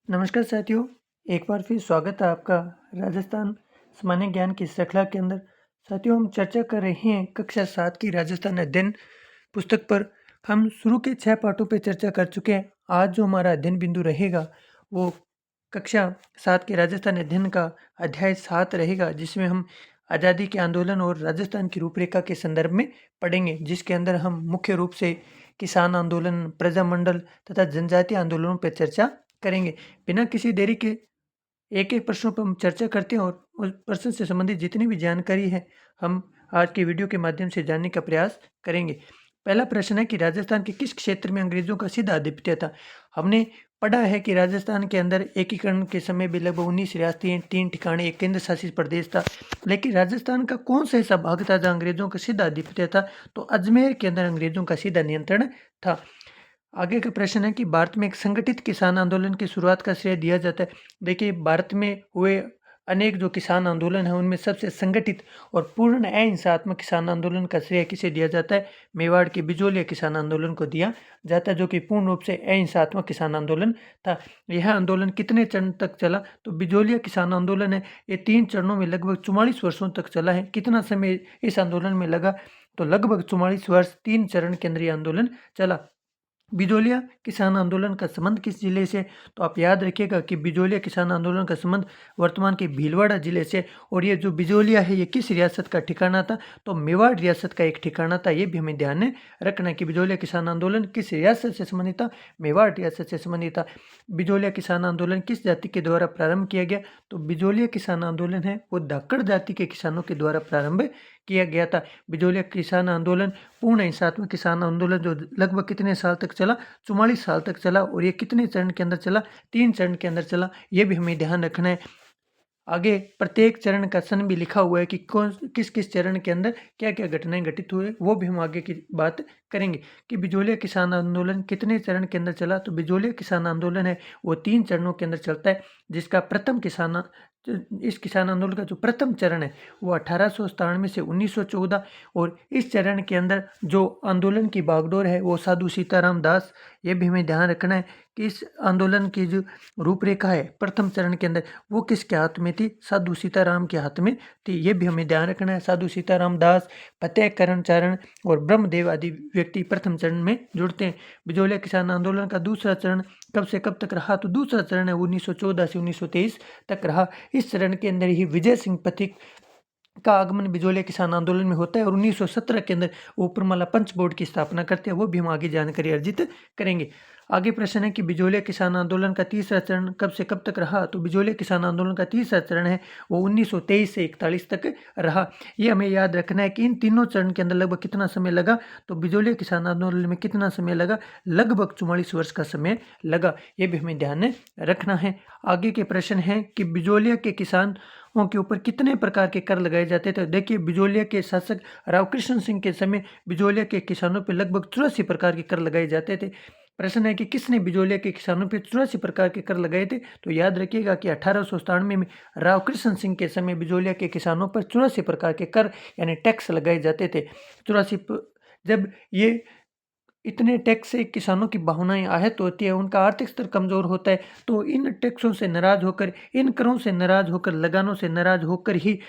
नमस्कार साथियों, एक बार फिर स्वागत है आपका राजस्थान सामान्य ज्ञान की श्रृंखला के अंदर। साथियों, हम चर्चा कर रहे हैं कक्षा 7 की राजस्थान अध्ययन पुस्तक पर। हम शुरू के 6 पाठों पर चर्चा कर चुके हैं। आज जो हमारा अध्ययन बिंदु रहेगा वो कक्षा 7 के राजस्थान अध्ययन का अध्याय 7 रहेगा, जिसमें हम आज़ादी के आंदोलन और राजस्थान की रूपरेखा के संदर्भ में पढ़ेंगे, जिसके अंदर हम मुख्य रूप से किसान आंदोलन, प्रजामंडल तथा जनजातीय आंदोलनों पर चर्चा करेंगे। बिना किसी देरी के एक-एक प्रश्नों पर हम चर्चा करते हैं और उस प्रश्न से संबंधित जितनी भी जानकारी है, हम आज की वीडियो के माध्यम से जानने का प्रयास करेंगे। पहला प्रश्न है कि राजस्थान के किस क्षेत्र में अंग्रेजों का सीधा आधिपत्य था? हमने पढ़ा है कि राजस्थान के अंदर एकीकरण के समय भी लगभग 19 रियासतें, 3 ठिकाने, एक केंद्र शासित प्रदेश था। लेकिन राजस्थान का कौन सा ऐसा भाग था जहाँ अंग्रेजों का सीधा आधिपत्य था? तो अजमेर के अंदर अंग्रेजों का सीधा नियंत्रण था। आगे का प्रश्न है कि भारत में एक संगठित किसान आंदोलन की शुरुआत का श्रेय दिया जाता है। देखिए, भारत में हुए अनेक जो किसान आंदोलन है उनमें सबसे संगठित और पूर्ण अहिंसात्मक किसान आंदोलन का श्रेय किसे दिया जाता है? मेवाड़ के बिजोलिया किसान आंदोलन को दिया जाता है, जो कि पूर्ण रूप से अहिंसात्मक किसान आंदोलन था। यह आंदोलन कितने चरण तक चला? तो बिजोलिया किसान आंदोलन है, ये 3 चरणों में लगभग 44 वर्षों तक चला है। कितना समय इस आंदोलन में लगा? तो लगभग 44 वर्ष 3 चरण के अंदर ये आंदोलन चला। बिजोलिया किसान आंदोलन का संबंध किस जिले से? तो आप याद रखिएगा कि बिजोलिया किसान आंदोलन का संबंध वर्तमान के भीलवाड़ा जिले से। और ये जो बिजोलिया है ये किस रियासत का ठिकाना था? तो मेवाड़ रियासत का एक ठिकाना था। ये भी हमें ध्यान में रखना है कि बिजोलिया किसान आंदोलन किस रियासत से संबंधित था? मेवाड़ रियासत से संबंधित था। बिजोलिया किसान आंदोलन किस जाति के द्वारा प्रारंभ किया गया? तो बिजोलिया किसान आंदोलन है वो धाकड़ जाति के किसानों के द्वारा प्रारंभ किया गया था। बिजोलिया किसान आंदोलन पूर्ण हिंसात्मक किसान आंदोलन जो लगभग कितने साल तक चला? 44 साल तक चला। और ये कितने चरण के अंदर चला? 3 चरण के अंदर चला। ये भी हमें ध्यान रखना है। आगे प्रत्येक चरण का सन भी लिखा हुआ है कि कौन किस किस चरण के अंदर क्या क्या घटनाएं घटित हुए, वो भी हम आगे की बात करेंगे कि बिजोलिया किसान आंदोलन कितने चरण के अंदर चला। तो बिजोलिया किसान आंदोलन है वो 3 चरणों के अंदर चलता है, जिसका प्रथम इस किसान आंदोलन का जो प्रथम चरण है वो 1897 से 1914। और इस चरण के अंदर जो आंदोलन की बागडोर है वो साधु सीताराम दास। ये भी हमें ध्यान रखना है कि इस आंदोलन की जो रूपरेखा है प्रथम चरण के अंदर वो किसके हाथ में थी? साधु सीताराम के हाथ में थी। ये भी हमें ध्यान रखना है। साधु सीताराम दास, फतेह करण चारण और ब्रह्मदेव आदि व्यक्ति प्रथम चरण में जुड़ते हैं। बिजोलिया किसान आंदोलन का दूसरा चरण कब से कब तक रहा? तो दूसरा चरण है 1914 से 1923 तक रहा। इस चरण के अंदर ही विजय सिंह पथिक का आगमन बिजोलिया किसान आंदोलन में होता है और 1917 के अंदर ऊपरमाला पंच बोर्ड की स्थापना करते हैं। वो भी हम आगे जानकारी अर्जित करेंगे। आगे प्रश्न है कि बिजोलिया किसान आंदोलन का तीसरा चरण कब से कब तक रहा? तो बिजोलिया किसान आंदोलन का तीसरा चरण है वो 1923 से 41 तक रहा। ये हमें याद रखना है कि इन तीनों चरण के अंदर लगभग कितना समय लगा? तो बिजोलिया किसान आंदोलन में कितना समय लगा? लगभग 44 वर्ष का समय लगा। ये भी हमें ध्यान में रखना है। आगे के प्रश्न है कि बिजोलिया के किसानों के ऊपर कितने प्रकार के कर लगाए जाते थे? देखिए, बिजोलिया के शासक राव कृष्ण सिंह के समय बिजोलिया के किसानों पर लगभग 84 प्रकार के कर लगाए जाते थे। प्रश्न है कि किसने बिजोलिया के किसानों पर 84 प्रकार के कर लगाए थे? तो याद रखिएगा कि 1897 में राव कृष्ण सिंह के समय बिजोलिया के किसानों पर 84 प्रकार के कर यानी टैक्स लगाए जाते थे। 84 जब ये इतने टैक्स से किसानों की भावनाएं आहत होती है, उनका आर्थिक स्तर कमजोर होता है, तो इन टैक्सों से नाराज होकर, इन करों से नाराज होकर, लगानों से नाराज होकर ही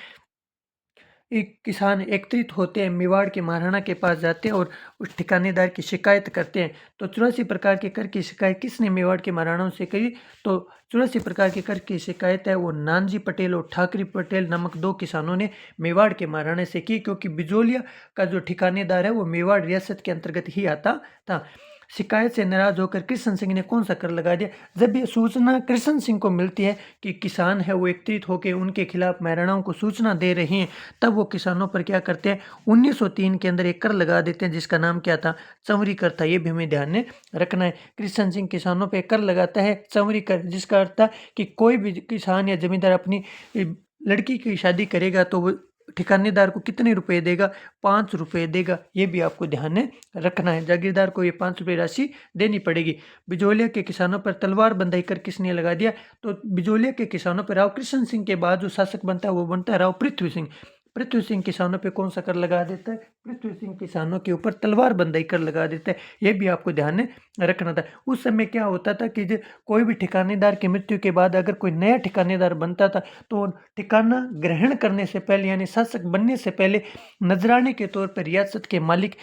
एक किसान एकत्रित होते हैं, मेवाड़ के महाराणा के पास जाते हैं और उस ठिकानेदार की शिकायत करते हैं। तो 84 प्रकार के कर की शिकायत किसने मेवाड़ के महाराणाओं से करी? तो 84 प्रकार के कर की शिकायत है वो नानजी पटेल और ठाकरी पटेल नामक 2 किसानों ने मेवाड़ के महाराणे से की, क्योंकि बिजोलिया का जो ठिकानेदार है वो मेवाड़ रियासत के अंतर्गत ही आता था। शिकायत से नाराज होकर कृष्ण सिंह ने कौन सा कर लगा दिया? जब ये सूचना कृष्ण सिंह को मिलती है कि किसान है वो एकत्रित होकर उनके खिलाफ महाराणाओं को सूचना दे रहे हैं, तब वो किसानों पर क्या करते हैं? 1903 के अंदर एक कर लगा देते हैं, जिसका नाम क्या था? चंवरी कर था। ये भी हमें ध्यान में रखना है। कृष्ण सिंह किसानों पर कर लगाता है चंवरी कर, जिसका अर्थ था कि कोई भी किसान या जमींदार अपनी लड़की की शादी करेगा तो वो ठिकानेदार को कितने रुपए देगा? 5 रुपए देगा। ये भी आपको ध्यान में रखना है। जागीरदार को ये 5 रुपए राशि देनी पड़ेगी। बिजोलिया के किसानों पर तलवार बंधाई कर किसने लगा दिया? तो बिजोलिया के किसानों पर राव कृष्ण सिंह के बाद जो शासक बनता है वो बनता है राव पृथ्वी सिंह। पृथ्वी सिंह किसानों पे कौन सा कर लगा देता है? पृथ्वी सिंह किसानों के ऊपर तलवार बंदाई कर लगा देता है। ये भी आपको ध्यान में रखना था। उस समय क्या होता था कि कोई भी ठिकानेदार की मृत्यु के बाद अगर कोई नया ठिकानेदार बनता था तो ठिकाना ग्रहण करने से पहले यानी शासक बनने से पहले नजराने के तौर पर रियासत के मालिक,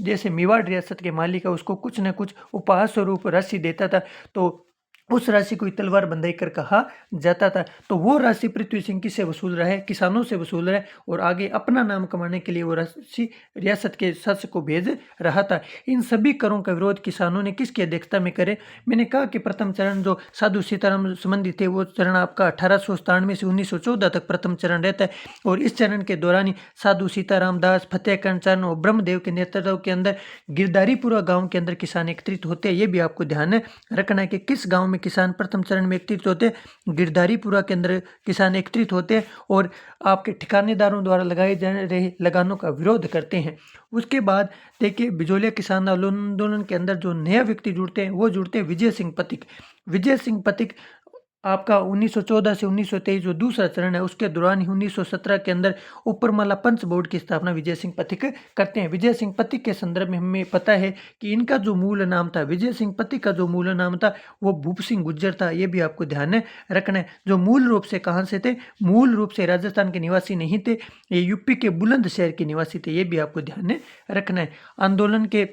जैसे मेवाड़ रियासत के मालिक है, उसको कुछ न कुछ उपहार स्वरूप राशि देता था। तो उस राशि को तलवार बंदाई कर कहा जाता था। तो वो राशि पृथ्वी सिंह किससे वसूल रहा है? किसानों से वसूल रहा है और आगे अपना नाम कमाने के लिए वो राशि रियासत के शासक को भेज रहा था। इन सभी करों का विरोध किसानों ने किसकी अध्यक्षता में करे? मैंने कहा कि प्रथम चरण जो साधु सीताराम संबंधी थे वो चरण आपका 1897 से 1914 तक प्रथम चरण रहता है और इस चरण के दौरान ही साधु सीताराम दास, फतेहकरण चरण और ब्रह्मदेव के नेतृत्व के अंदर गिरधारीपुरा गाँव के अंदर किसान एकत्रित होते हैं। ये भी आपको ध्यान रखना है कि किस गाँव में किसान प्रथम चरण में एकत्रित होते हैं? गिरधारीपुरा के अंदर किसान एकत्रित होते हैं और आपके ठिकानेदारों द्वारा लगाए जा रहे लगानों का विरोध करते हैं। उसके बाद देखिए बिजोलिया किसान आंदोलन के अंदर जो नया व्यक्ति जुड़ते हैं वो जुड़ते हैं विजय सिंह पथिक। विजय सिंह पथिक आपका 1914 से 1923 जो दूसरा चरण है उसके दौरान ही 1917 के अंदर ऊपरमाला पंच बोर्ड की स्थापना विजय सिंह पथिक करते हैं। विजय सिंह पथिक के संदर्भ में हमें पता है कि इनका जो मूल नाम था, विजय सिंह पथिक का जो मूल नाम था वो भूप सिंह गुज्जर था। ये भी आपको ध्यान में रखना है। जो मूल रूप से कहाँ से थे? मूल रूप से राजस्थान के निवासी नहीं थे, ये यूपी के बुलंदशहर के निवासी थे। ये भी आपको ध्यान में रखना है। आंदोलन के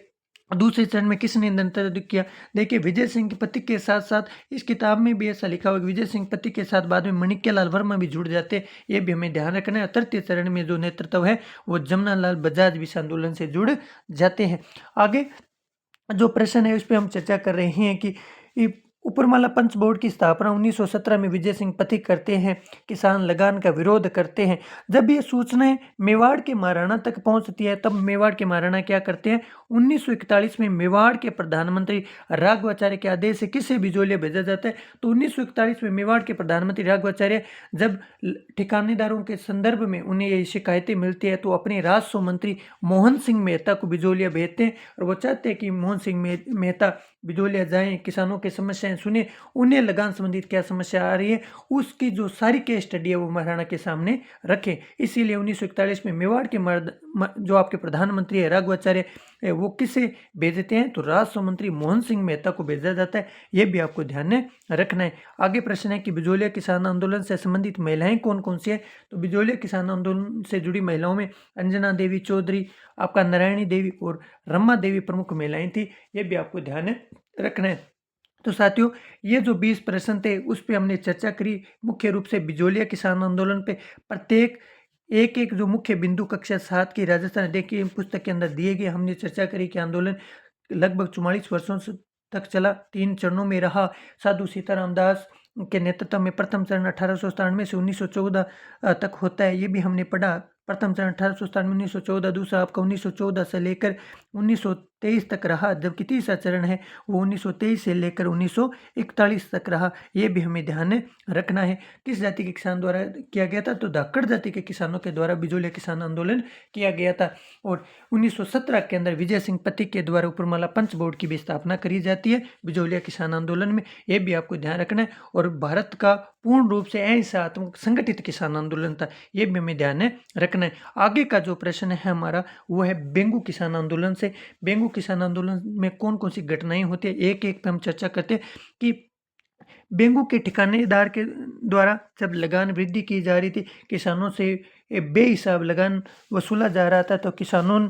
दूसरे चरण में किसने नेतृत्व किया? देखिए विजय सिंह पथिक के साथ साथ इस किताब में भी ऐसा लिखा हुआ कि विजय सिंह पथिक के साथ बाद में माणिक्यलाल वर्मा भी जुड़ जाते हैं। ये भी हमें ध्यान रखना है। तृतीय चरण में जो नेतृत्व है वो जमनालाल बजाज भी इस आंदोलन से जुड़ जाते हैं। आगे जो प्रश्न है उस पर हम चर्चा कर रहे हैं कि ऊपरमाला पंच बोर्ड की स्थापना 1917 में विजय सिंह पथिक करते हैं। किसान लगान का विरोध करते हैं। जब ये सूचनाएं मेवाड़ के महाराणा तक पहुंचती है तब मेवाड़ के महाराणा क्या करते हैं? 1941 में मेवाड़ के प्रधानमंत्री राघवाचार्य के आदेश से किसे बिजोलिया भेजा जाता है? तो 1941 में मेवाड़ के प्रधानमंत्री राघवाचार्य जब ठिकानेदारों के संदर्भ में उन्हें ये शिकायतें मिलती है तो अपने राजस्व मंत्री मोहन सिंह मेहता को बिजोलिया भेजते हैं और वो चाहते हैं कि मोहन सिंह मेहता बिजोलिया जाएं, किसानों की समस्याएं सुने, उन्हें लगान संबंधित क्या समस्या आ रही है उसकी जो सारी केस स्टडी है वो महाराणा के सामने रखें। इसीलिए 1941 में मेवाड़ के जो आपके प्रधानमंत्री है राघवाचार्य वो किसे भेजते हैं? तो राजस्व मंत्री मोहन सिंह मेहता को भेजा जाता है। ये भी आपको ध्यान में रखना है। आगे प्रश्न है कि बिजोलिया किसान आंदोलन से संबंधित महिलाएं कौन कौन सी है? तो बिजोलिया किसान आंदोलन से जुड़ी महिलाओं में अंजना देवी चौधरी, आपका नारायणी देवी और रमा देवी प्रमुख महिलाएं थी। ये भी आपको ध्यान रखना है। तो साथियों ये जो 20 प्रश्न थे उस पर हमने चर्चा करी मुख्य रूप से बिजोलिया किसान आंदोलन पे। प्रत्येक एक जो मुख्य बिंदु कक्षा 7 की राजस्थान देखिए पुस्तक के अंदर दिए गए हमने चर्चा करी कि आंदोलन लगभग 44 वर्षों तक चला, 3 चरणों में रहा। साधु सीताराम दास के नेतृत्व में प्रथम चरण 1897 से 1914 तक होता है। ये भी हमने पढ़ा। प्रथम चरण 1897 1914, दूसरा आपका 1914 से लेकर 1923 तक रहा, जबकि तीसरा चरण है वो 1923 से लेकर 1941 तक रहा। ये भी हमें ध्यान में रखना है। किस जाति के किसान द्वारा किया गया था? तो धाकड़ जाति के किसानों के द्वारा बिजोलिया किसान आंदोलन किया गया था। और 1917 के अंदर विजय सिंह पथिक के द्वारा ऊपरमाला पंच बोर्ड की भी स्थापना करी जाती है बिजोलिया किसान आंदोलन में। ये भी आपको ध्यान रखना है। और भारत का पूर्ण रूप से अहिंसात्मक संगठित किसान आंदोलन था। ये भी हमें ध्यान में रखना है। आगे का जो प्रश्न है हमारा वो है बेंगू किसान आंदोलन से। बेंगू किसान आंदोलन में कौन कौन सी घटनाएं होती है एक एक पे हम चर्चा करते हैं कि बेंगू के ठिकानेदार के द्वारा जब लगान वृद्धि की जा रही थी, किसानों से बेहिसाब लगान वसूला जा रहा था, तो किसानों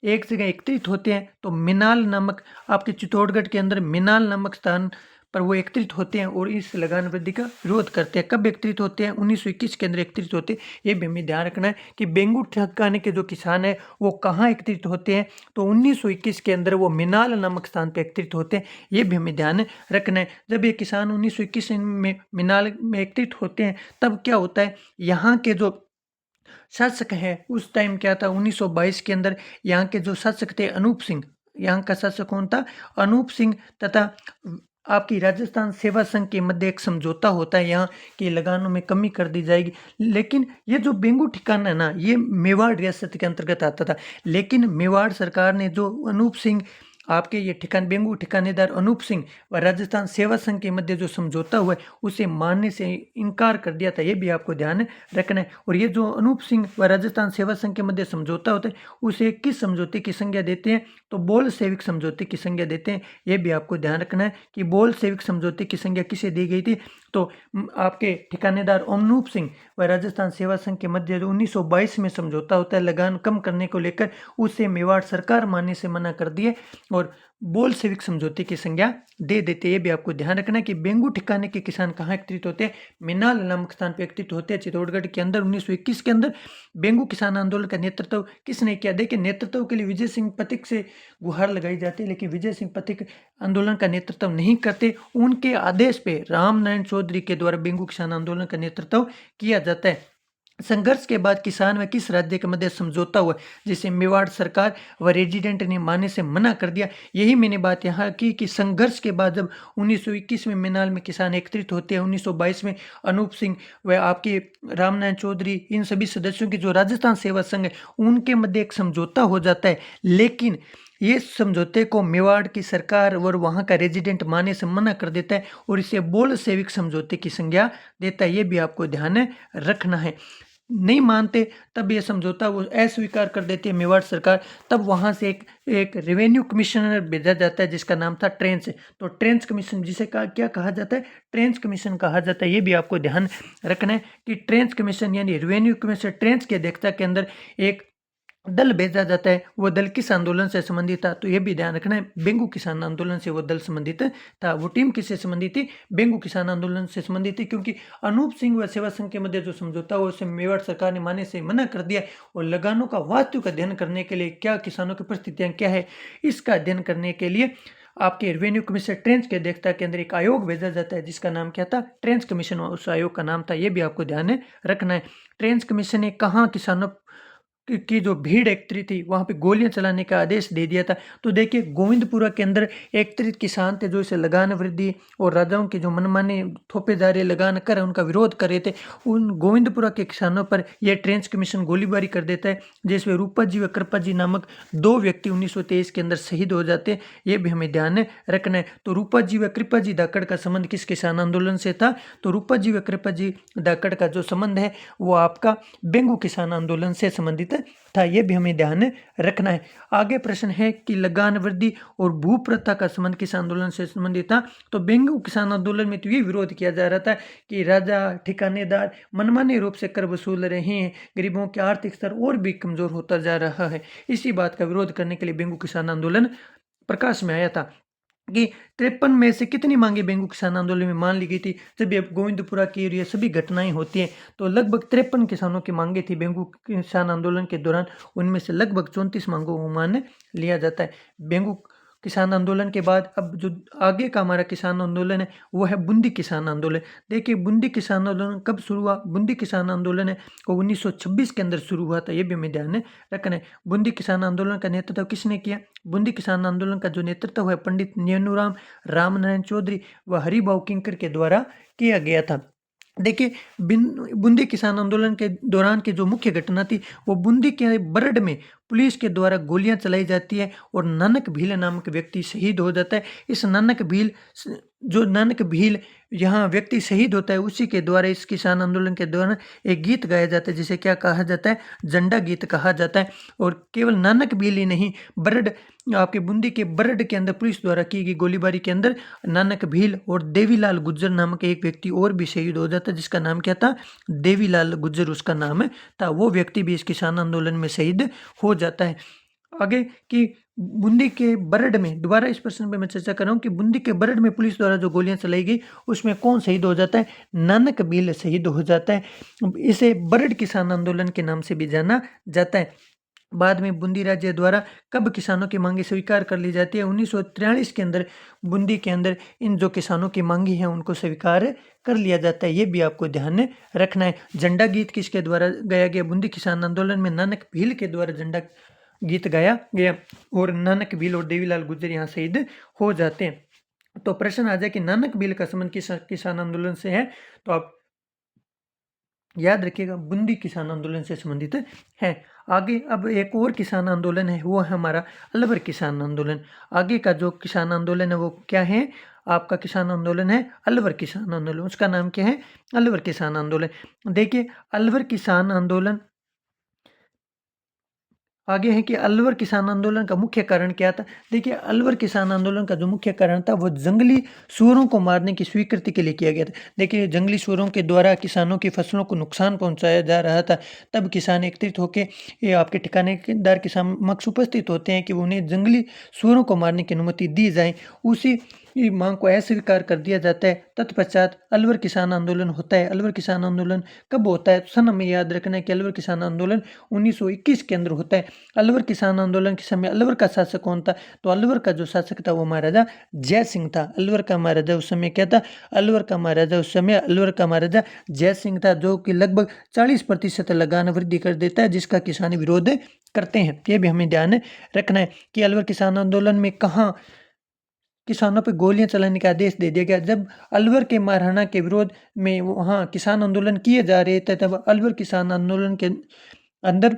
एक जगह एकत्रित होते हैं। तो मिनाल नामक आपके चित्तौड़गढ़ के अंदर मिनाल नामक स्थान पर वो एकत्रित होते हैं और इस लगान वृद्धि का विरोध करते हैं। कब एकत्रित होते हैं? 1921 के अंदर एकत्रित होते हैं। ये भी हमें ध्यान रखना है कि बेंगू ठिकाने के जो किसान है वो कहाँ एकत्रित होते हैं? तो 1921 के अंदर वो मिनाल नामक स्थान पर एकत्रित होते हैं। ये भी हमें ध्यान रखना है। जब ये किसान 1921 में मिनाल में एकत्रित होते हैं तब क्या होता है, यहाँ के जो शासक है उस टाइम क्या था 1922 के अंदर यहाँ के जो शासक थे अनूप सिंह, यहाँ का शासक कौन था? अनूप सिंह। तथा आपकी राजस्थान सेवा संघ के मध्य एक समझौता होता है, यहाँ की लगानों में कमी कर दी जाएगी। लेकिन ये जो बेंगू ठिकाना है ना ये मेवाड़ रियासत के अंतर्गत आता था। लेकिन मेवाड़ सरकार ने जो अनूप सिंह आपके ये बेंगू ठिकानेदार अनूप सिंह व राजस्थान सेवा संघ के मध्य जो समझौता हुआ है उसे मानने से इनकार कर दिया था, ये भी आपको ध्यान रखना है। और ये जो अनूप सिंह व राजस्थान सेवा संघ के मध्य समझौता होता है उसे किस समझौते की संज्ञा देते हैं, तो बोल सेविक समझौते की संज्ञा देते हैं। ये भी आपको ध्यान रखना है कि बोल सेविक समझौते की संज्ञा किसे दी गई थी, तो आपके ठिकानेदार अनूप सिंह व राजस्थान सेवा संघ के मध्य जो 1922 में समझौता होता है लगान कम करने को लेकर, उसे मेवाड़ सरकार मानने से मना कर दिए और बोल सेविक समझौते की संज्ञा दे देते। ये भी आपको ध्यान रखना है कि बेंगू ठिकाने के किसान कहाँ एकत्रित होते हैं, मिनाल नामक स्थान पर एकत्रित होते हैं चित्तौड़गढ़ के अंदर। 1921 के अंदर बेंगू किसान आंदोलन का नेतृत्व किसने किया, देखिए नेतृत्व के लिए विजय सिंह पथिक से गुहार लगाई जाती है, लेकिन विजय सिंह पथिक आंदोलन का नेतृत्व नहीं करते। उनके आदेश पे रामनारायण चौधरी के द्वारा बेंगू किसान आंदोलन का नेतृत्व किया जाता है। संघर्ष के बाद किसान व किस राज्य के मध्य समझौता हुआ जिसे मेवाड़ सरकार व रेजिडेंट ने मानने से मना कर दिया। यही मैंने बात यहाँ की कि संघर्ष के बाद जब 1921 में मिनाल में किसान एकत्रित होते हैं, 1922 में अनूप सिंह व आपके रामनारायण चौधरी इन सभी सदस्यों की जो राजस्थान सेवा संघ है उनके मध्य एक समझौता हो जाता है, लेकिन ये समझौते को मेवाड़ की सरकार और वहाँ का रेजिडेंट मानने से मना कर देता है और इसे बोल सेविक समझौते की संज्ञा देता है। ये भी आपको ध्यान रखना है। नहीं मानते तब ये समझौता वो अस्वीकार कर देती है मेवाड़ सरकार। तब वहाँ से एक रेवेन्यू कमिश्नर भेजा जाता है जिसका नाम था ट्रेंच। तो ट्रेंच कमीशन जिसे क्या कहा जाता है, ट्रेंच कमीशन कहा जाता है। ये भी आपको ध्यान रखना है कि ट्रेंच कमीशन यानी रेवेन्यू कमीशन ट्रेंच की अध्यक्षता के अंदर एक दल भेजा जाता है। वो दल किस आंदोलन से संबंधित था, तो ये भी ध्यान रखना है बेंगू किसान आंदोलन से वो दल संबंधित था। वो टीम किससे संबंधित थी, बेंगू किसान आंदोलन से संबंधित थी, क्योंकि अनूप सिंह व सेवा संघ के मध्य जो समझौता हुआ उसे मेवाड़ सरकार ने मानने से मना कर दिया। और लगानों का वास्तविक अध्ययन करने के लिए क्या किसानों की परिस्थितियाँ क्या है, इसका अध्ययन करने के लिए आपके रेवेन्यू कमीशन ट्रेंच की अध्यक्षता के अंदर एक आयोग भेजा जाता है जिसका नाम क्या था, ट्रेंच कमीशन। उस आयोग का नाम था, ये भी आपको ध्यान रखना है। ट्रेंच कमीशन ने कहाँ किसानों की जो भीड़ एकत्रित थी वहां पे गोलियां चलाने का आदेश दे दिया था। तो देखिए गोविंदपुरा के अंदर एकत्रित किसान थे जो इसे लगान वृद्धि और राजाओं की जो मनमाने थोपे जा रहे लगान कर उनका विरोध कर रहे थे, उन गोविंदपुरा के किसानों पर यह ट्रेंच कमीशन गोलीबारी कर देता है, जिसमें रूपा जी व कृपा जी नामक दो व्यक्ति 1923 के अंदर शहीद हो जाते हैं। ये भी हमें ध्यान रखना है। तो रूपा जी व कृपा जी धाकड़ का संबंध किस किसान आंदोलन से था, तो रूपा जी व कृपा जी धाकड़ का जो संबंध है वो आपका बेंगू किसान आंदोलन से संबंधित था। ये भी हमें ध्यान रखना है। आगे प्रश्न है कि लगान वृद्धि और भू प्रथा का संबंध किस आंदोलन से संबंधित था, तो बेंगू किसान आंदोलन में तो ये विरोध किया जा रहा था कि राजा ठिकानेदार मनमाने रूप से कर वसूल रहे हैं, गरीबों के आर्थिक स्तर और भी कमजोर होता जा रहा है। इसी बात का विरोध करने के लिए बेंगू किसान आंदोलन प्रकाश में आया था कि 53 में से कितनी मांगे बेंगू किसान आंदोलन में मान ली गई थी। जब ये गोविंदपुरा की और ये सभी घटनाएं होती हैं तो लगभग 53 किसानों की मांगे थी बेंगू किसान आंदोलन के दौरान। उनमें से लगभग 34 मांगों को मान लिया जाता है। बेंगू किसान आंदोलन के बाद अब जो आगे का हमारा किसान आंदोलन है वो है बूंदी किसान आंदोलन। देखिए बूंदी किसान आंदोलन कब शुरू हुआ, बूंदी किसान आंदोलन है वो 1926 के अंदर शुरू हुआ था। ये भी हमें ध्यान रखना है। बूंदी किसान आंदोलन का नेतृत्व किसने किया, बूंदी किसान आंदोलन का जो नेतृत्व है पंडित नेनुराम रामनारायण चौधरी व हरिभाऊ किंकर के द्वारा किया गया था। देखिए बूंदी किसान आंदोलन के दौरान की जो मुख्य घटना थी वो बूंदी के बरड में पुलिस के द्वारा गोलियां चलाई जाती है और नानक भील नामक व्यक्ति शहीद हो जाता है। इस नानक भील यहाँ व्यक्ति शहीद होता है, उसी के द्वारा इस किसान आंदोलन के दौरान एक गीत गाया जाता है जिसे क्या कहा जाता है, झंडा गीत कहा जाता है। और केवल नानक भील ही नहीं, बरड आपके बूंदी के बरड के अंदर पुलिस द्वारा की गई गोलीबारी के अंदर नानक भील और देवीलाल गुज्जर नामक एक व्यक्ति और भी शहीद हो जाता है जिसका नाम क्या था, देवीलाल गुज्जर उसका नाम था। वो व्यक्ति भी इस किसान आंदोलन में शहीद हो जाता है। आगे कि बूंदी के बरड में, दोबारा इस प्रश्न पे मैं चर्चा कर रहा हूँ कि बूंदी के बरड में पुलिस द्वारा जो गोलियां चलाई गई उसमें कौन शहीद हो जाता है, नानक भील शहीद हो जाता है। इसे बरड किसान आंदोलन के नाम से भी जाना जाता है। बाद में बूंदी राज्य द्वारा कब किसानों की मांगे स्वीकार कर ली जाती है, 1943 के अंदर बूंदी के अंदर इन जो किसानों की मांगी है उनको स्वीकार कर लिया जाता है। ये भी आपको ध्यान रखना है। झंडा गीत किसके द्वारा गाया गया, बूंदी किसान आंदोलन में नानक भील के द्वारा झंडा गीत गाया गया और नानक भील और देवीलाल गुज्जर यहाँ शहीद हो जाते हैं। तो प्रश्न आ जाए कि नानक भील का संबंध किस किसान आंदोलन से है, तो आप याद रखिएगा बूंदी किसान आंदोलन से संबंधित है। आगे अब एक और किसान आंदोलन है, वो है हमारा अलवर किसान आंदोलन। आगे का जो किसान आंदोलन है वो क्या है, आपका किसान आंदोलन है अलवर किसान आंदोलन। उसका नाम क्या है, अलवर किसान आंदोलन। देखिए अलवर किसान आंदोलन आगे है कि अलवर किसान आंदोलन का मुख्य कारण क्या था। देखिए अलवर किसान आंदोलन का जो मुख्य कारण था वो जंगली सूअरों को मारने की स्वीकृति के लिए किया गया था। देखिए जंगली सूअरों के द्वारा किसानों की फसलों को नुकसान पहुंचाया जा रहा था। तब किसान एकत्रित होकर ये आपके ठिकानेदार के समक्ष उपस्थित होते हैं कि उन्हें जंगली सूअरों को मारने की अनुमति दी जाए। उसी मांग को अस्वीकार कर दिया जाता है। तत्पश्चात अलवर किसान आंदोलन होता है। अलवर किसान आंदोलन कब होता है, सन हमें याद रखना है कि अलवर किसान आंदोलन 1921 के अंदर होता है। अलवर किसान आंदोलन के समय अलवर का शासक कौन था, तो अलवर का जो शासक था वो महाराजा जय सिंह था। अलवर का महाराजा उस समय क्या था, अलवर का महाराजा उस समय अलवर का महाराजा जय सिंह था, जो कि लगभग 40% लगान वृद्धि कर देता है, जिसका किसान विरोध करते हैं। ये भी हमें ध्यान रखना है कि अलवर किसान आंदोलन में कहाँ किसानों पर गोलियां चलाने का आदेश दे दिया गया। जब अलवर के महाराणा के विरोध में वहाँ किसान आंदोलन किए जा रहे थे, तब अलवर किसान आंदोलन के अंदर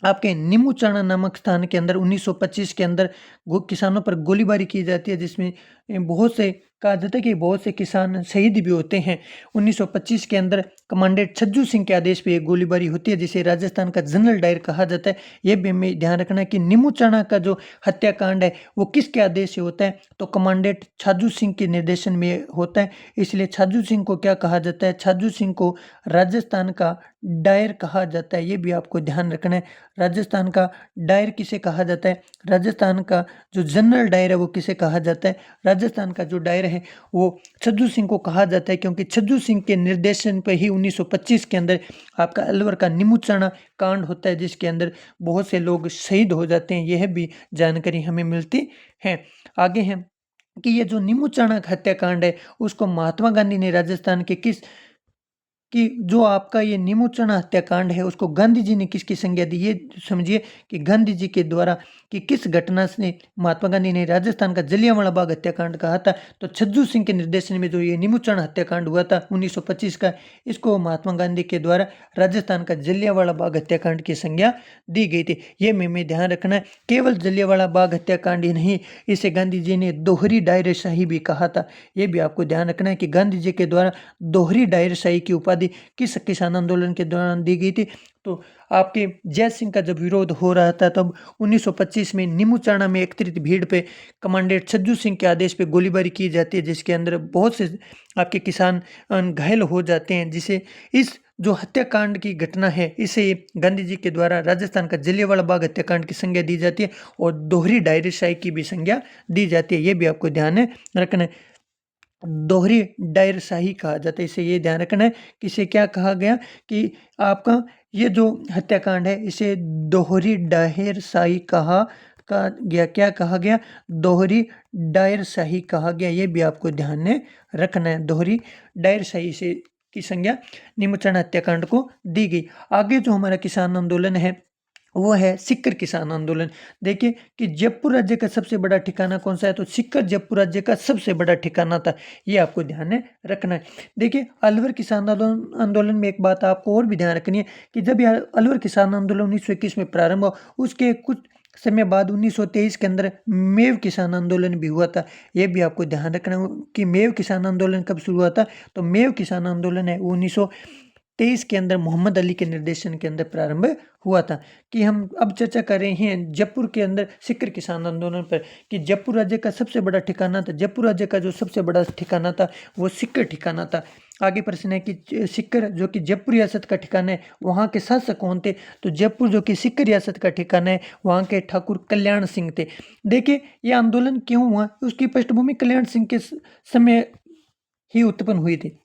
आपके नीमूचाणा नामक स्थान के अंदर 1925 के अंदर किसानों पर गोलीबारी की जाती है, जिसमें बहुत से कहा जाता है कि बहुत से किसान शहीद भी होते हैं। 1925 के अंदर कमांडेंट छज्जू सिंह के आदेश पे गोलीबारी होती है, जिसे राजस्थान का जनरल डायर कहा जाता है। ये भी हमें ध्यान रखना है कि नीमूचाणा का जो हत्याकांड है वो किसके आदेश से होता है, तो कमांडेंट छज्जू सिंह के निर्देशन में होता है। इसलिए छज्जू सिंह को क्या कहा जाता है, छज्जू सिंह को राजस्थान का डायर कहा जाता है। ये भी आपको ध्यान रखना है। राजस्थान का डायर किसे कहा जाता है, राजस्थान का जो जनरल डायर है वो किसे कहा जाता है, राजस्थान का जो डायर है वो छज्जू सिंह को कहा जाता है, क्योंकि छज्जू सिंह के निर्देशन पर ही 1925 के अंदर आपका अलवर का नीमूचाणा कांड होता है, जिसके अंदर बहुत से लोग शहीद हो जाते हैं। यह भी जानकारी हमें मिलती है। आगे है कि ये जो नीमूचाणा हत्याकांड है उसको महात्मा गांधी ने राजस्थान के किस कि जो आपका ये नीमूचाणा हत्याकांड है उसको गांधी जी ने किसकी संज्ञा दी, ये समझिए कि गांधी जी के द्वारा कि किस घटना से महात्मा गांधी ने राजस्थान का जलियांवाला बाग हत्याकांड कहा था। तो छज्जू सिंह के निर्देशन में जो ये नीमूचाणा हत्याकांड हुआ था 1925 का, इसको महात्मा गांधी के द्वारा राजस्थान का जलियांवाला बाग हत्याकांड की संज्ञा दी गई थी। ये में ध्यान रखना है, केवल जलियांवाला बाग हत्याकांड ही नहीं, इसे गांधी जी ने दोहरी डायरशाही भी कहा था। ये भी आपको ध्यान रखना है कि गांधी जी के द्वारा दोहरी डायरशाही की उपाधि किस किसान आंदोलन के दौरान दी गई थी, तो आपके जय सिंह का जब विरोध हो रहा था तब 1925 में नीमूचाणा में एकत्रित भीड़ पे कमांडेंट छज्जू सिंह के आदेश पे गोलीबारी की जाती है, जिसके अंदर बहुत से आपके किसान घायल हो जाते हैं। जिसे इस जो हत्याकांड की घटना है इसे गांधी जी के द्वारा राजस्थान का जलियांवाला बाग हत्याकांड की संज्ञा दी जाती है और दोहरी डायरशाही की भी संज्ञा दी जाती है। ये भी आपको ध्यान रखना है। दोहरी डायरशाही कहा जाता है, इसे ये ध्यान रखना है कि इसे क्या कहा गया कि आपका ये जो हत्याकांड है इसे दोहरी डायरशाही कहा गया। क्या कहा गया, दोहरी डायरशाही कहा गया। ये भी आपको ध्यान में रखना है। दोहरी डायरशाही से की संज्ञा नीमूचाणा हत्याकांड को दी गई। आगे जो हमारा किसान आंदोलन है वो है सीकर किसान आंदोलन। देखिए कि जयपुर राज्य का सबसे बड़ा ठिकाना कौन सा है, तो सीकर जयपुर राज्य का सबसे बड़ा ठिकाना था। ये आपको ध्यान में रखना है। देखिए अलवर किसान आंदोलन में एक बात आपको और भी ध्यान रखनी है कि जब यह अलवर किसान आंदोलन 1921 में प्रारंभ हुआ, उसके कुछ समय बाद 1923 के अंदर मेव किसान आंदोलन भी हुआ था। यह भी आपको ध्यान रखना है कि मेव किसान आंदोलन कब शुरू हुआ था, तो मेव किसान आंदोलन है 1923 के अंदर मोहम्मद अली के निर्देशन के अंदर प्रारंभ हुआ था। कि हम अब चर्चा कर रहे हैं जयपुर के अंदर सीकर किसान आंदोलन पर, कि जयपुर राज्य का सबसे बड़ा ठिकाना था। जयपुर राज्य का जो सबसे बड़ा ठिकाना था वो सीकर ठिकाना था। आगे प्रश्न है कि सीकर जो कि जयपुर रियासत का ठिकाना है, वहाँ के शासक कौन थे, तो जयपुर जो कि सीकर रियासत का ठिकाना है वहाँ के ठाकुर कल्याण सिंह थे। देखिए ये आंदोलन क्यों हुआ, उसकी पृष्ठभूमि कल्याण सिंह के समय ही उत्पन्न हुई थी।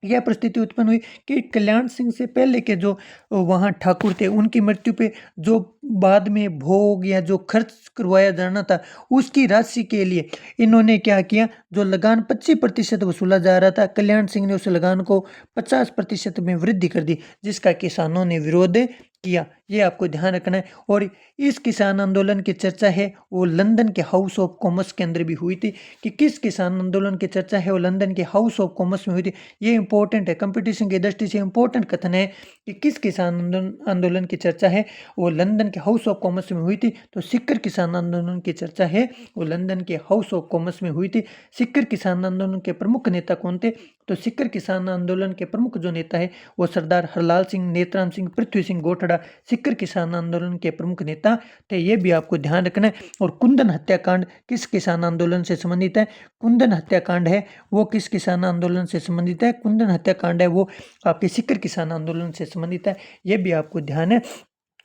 यह परिस्थिति उत्पन्न हुई कि कल्याण सिंह से पहले के जो वहाँ ठाकुर थे उनकी मृत्यु पे जो बाद में भोग या जो खर्च करवाया जाना था उसकी राशि के लिए इन्होंने क्या किया, जो लगान 25% वसूला जा रहा था, कल्याण सिंह ने उस लगान को 50% में वृद्धि कर दी, जिसका किसानों ने विरोध किया, ये आपको ध्यान रखना है। और इस किसान आंदोलन की चर्चा है वो लंदन के हाउस ऑफ कॉमर्स के अंदर भी हुई थी, कि किस किसान आंदोलन की चर्चा है वो लंदन के हाउस ऑफ कॉमर्स में हुई थी। ये इंपॉर्टेंट है, कंपटीशन की दृष्टि से इंपॉर्टेंट कथन है कि किस किसान आंदोलन की चर्चा है वो लंदन के हाउस ऑफ कॉमर्स में हुई थी। तो सिक्कर किसान आंदोलन की चर्चा है वो लंदन के हाउस ऑफ कॉमर्स में हुई थी। सिक्कर किसान आंदोलन के प्रमुख नेता कौन थे? तो सिक्कर किसान आंदोलन के प्रमुख जो नेता है वो सरदार हरलाल सिंह, नेत्राम सिंह, पृथ्वी सिंह गोठड़ा सिक्कर किसान आंदोलन के प्रमुख नेता थे, ये भी आपको ध्यान रखना है। और कुंदन हत्याकांड किस किसान आंदोलन से संबंधित है? कुंदन हत्याकांड है वो किस किसान आंदोलन से संबंधित है? कुंदन हत्याकांड है वो आपके सिक्कर किसान आंदोलन से संबंधित है, ये भी आपको ध्यान है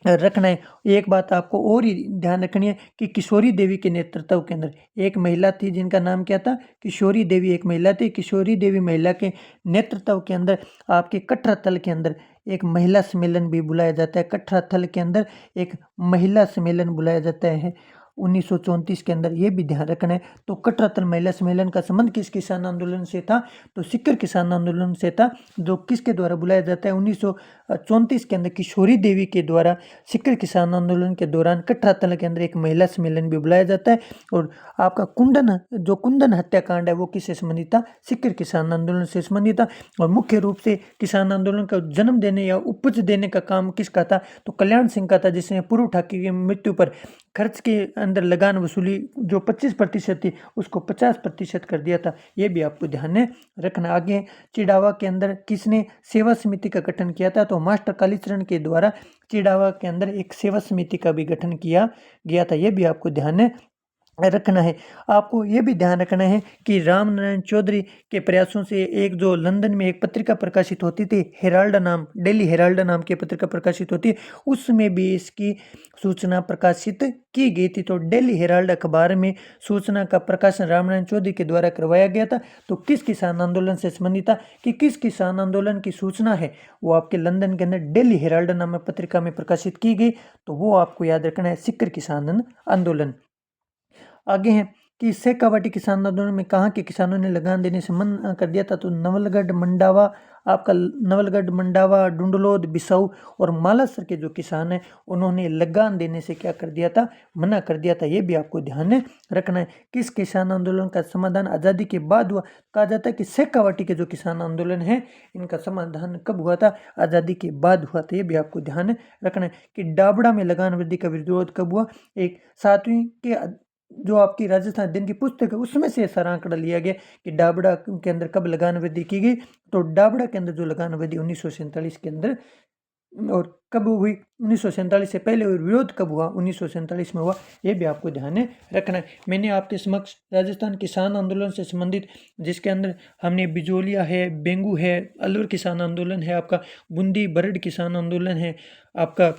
रखना है। एक बात आपको और ही ध्यान रखनी है कि किशोरी देवी के नेतृत्व के अंदर एक महिला थी जिनका नाम क्या था? किशोरी देवी एक महिला थी। किशोरी देवी महिला के नेतृत्व के अंदर आपके कटरा थल के अंदर एक महिला सम्मेलन भी बुलाया जाता है। कटरा थल के अंदर एक महिला सम्मेलन बुलाया जाता है 1934 के अंदर, ये भी ध्यान रखना है। तो कटरा थल महिला सम्मेलन का संबंध किस किसान आंदोलन से था? तो सिक्कर किसान आंदोलन से था, जो किसके द्वारा बुलाया जाता है? 1934 के अंदर किशोरी देवी के द्वारा सिक्कर किसान आंदोलन के दौरान कटरा थल के अंदर एक महिला सम्मेलन भी बुलाया जाता है। और आपका कुंदन हत्याकांड है वो किससे संबंधित था? सिक्कर किसान आंदोलन से संबंधित था। और मुख्य रूप से किसान आंदोलन का जन्म देने या उपज देने का काम किसका था? तो कल्याण सिंह का था, जिसने पूर्व ठाकुर की मृत्यु पर खर्च के अंदर लगान वसूली जो 25% थी उसको 50% कर दिया था, ये भी आपको ध्यान में रखना। आगे चिड़ावा के अंदर किसने सेवा समिति का गठन किया था? तो मास्टर कालीचरण के द्वारा चिड़ावा के अंदर एक सेवा समिति का भी गठन किया गया था, ये भी आपको ध्यान में रखना है। आपको ये भी ध्यान रखना है कि राम नारायण चौधरी के प्रयासों से एक जो लंदन में एक पत्रिका प्रकाशित होती थी हेराल्ड नाम, डेली हेराल्ड नाम की पत्रिका प्रकाशित होती है, उसमें भी इसकी सूचना प्रकाशित की गई थी। तो डेली हेराल्ड अखबार में सूचना का प्रकाशन रामनारायण चौधरी के द्वारा करवाया गया था। तो किस किसान आंदोलन से संबंधित था? कि किस किसान आंदोलन की सूचना है वो आपके लंदन के अंदर डेली हेराल्ड नामक पत्रिका में प्रकाशित की गई, तो वो आपको याद रखना है, सिक्कर किसान आंदोलन। आगे हैं कि शेखावाटी किसान आंदोलन में कहाँ के किसानों ने लगान देने से मना कर दिया था? तो नवलगढ़ मंडावा, आपका नवलगढ़ मंडावा, डुंडलोद, बिसाऊ और मालासर के जो किसान हैं उन्होंने लगान देने से क्या कर दिया था? मना कर दिया था, ये भी आपको ध्यान में रखना है। किस किसान आंदोलन का समाधान आज़ादी के बाद हुआ? कहा जाता है कि शेखावाटी के जो किसान आंदोलन है इनका समाधान कब हुआ था? आज़ादी के बाद हुआ था, ये भी आपको ध्यान रखना है। कि डाबड़ा में लगान वृद्धि का विरोध कब हुआ? एक 7वीं के जो आपकी राजस्थान दिन की पुस्तक है उसमें से सारा आंकड़ा लिया गया कि डाबड़ा के अंदर कब लगान वृद्धि की गई। तो डाबड़ा के अंदर जो लगान वृद्धि 1947 के अंदर, और कब हुई? 1947 से पहले, और विरोध कब हुआ? 1947 में हुआ, ये भी आपको ध्यान में रखना है। मैंने आपके समक्ष राजस्थान किसान आंदोलन से संबंधित, जिसके अंदर हमने बिजोलिया है, बेंगू है, अलवर किसान आंदोलन है, आपका बूंदी बरड किसान आंदोलन है, आपका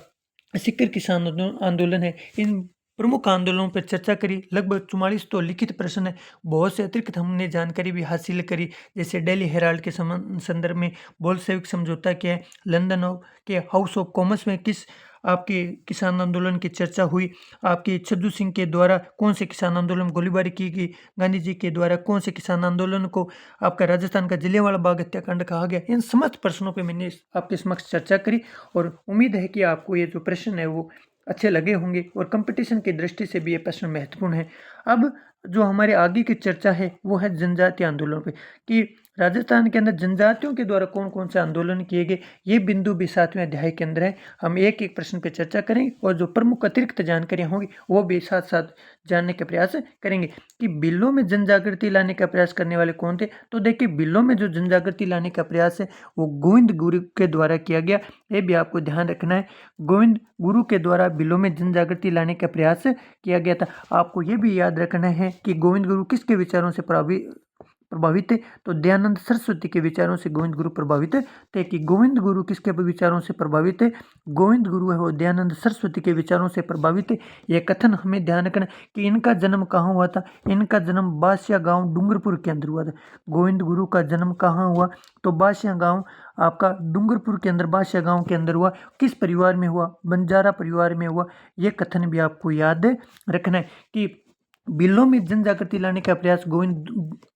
सिक्कर किसान आंदोलन है, इन प्रमुख आंदोलनों पर चर्चा करी। लगभग 44 तो लिखित प्रश्न है, बहुत से अतिरिक्त हमने जानकारी भी हासिल करी, जैसे डेली हेराल्ड के संदर्भ में बोल्शेविक समझौता क्या है, लंदन के हाउस ऑफ कॉमर्स में किस आपके किसान आंदोलन की चर्चा हुई, आपके छज्जू सिंह के द्वारा कौन से किसान आंदोलन में गोलीबारी की गई, गांधी जी के द्वारा कौन से किसान आंदोलन को आपका राजस्थान का जलियांवाला बाग हत्याकांड कहा गया। इन समस्त प्रश्नों पे मैंने आपके समक्ष चर्चा करी और उम्मीद है कि आपको ये जो प्रश्न है वो अच्छे लगे होंगे और कंपटीशन की दृष्टि से भी ये प्रश्न महत्वपूर्ण है। अब जो हमारे आगे की चर्चा है वो है जनजातीय आंदोलन पे, कि राजस्थान के अंदर जनजातियों के द्वारा कौन कौन से आंदोलन किए गए, ये बिंदु भी 7वें अध्याय के अंदर है। हम एक एक प्रश्न पे चर्चा करेंगे और जो प्रमुख अतिरिक्त जानकारियाँ होंगी वो भी साथ साथ जानने का प्रयास करेंगे। कि बिलों में जन जागृति लाने का प्रयास करने वाले कौन थे? तो देखिए, बिलों में जो जन जागृति लाने का प्रयास है वो गोविंद गुरु के द्वारा किया गया, ये भी आपको ध्यान रखना है। गोविंद गुरु के द्वारा बिलों में जन जागृति लाने का प्रयास किया गया था। आपको ये भी याद रखना है कि गोविंद गुरु किसके विचारों से प्रभावित थे? तो दयानंद सरस्वती के विचारों से गोविंद गुरु प्रभावित थे। कि गोविंद गुरु किसके विचारों से प्रभावित थे? गोविंद गुरु है वो दयानंद सरस्वती के विचारों से प्रभावित थे। यह कथन हमें ध्यान रखना कि इनका जन्म कहाँ हुआ था? इनका जन्म बासिया गांव डूंगरपुर के अंदर हुआ था। गोविंद गुरु का जन्म कहाँ हुआ? तो बासिया गांव आपका डूंगरपुर के अंदर, बासिया गांव के अंदर हुआ। किस परिवार में हुआ? बंजारा परिवार में हुआ। यह कथन भी आपको याद रखना है। कि बिल्लों में जन जागृति लाने का प्रयास गोविंद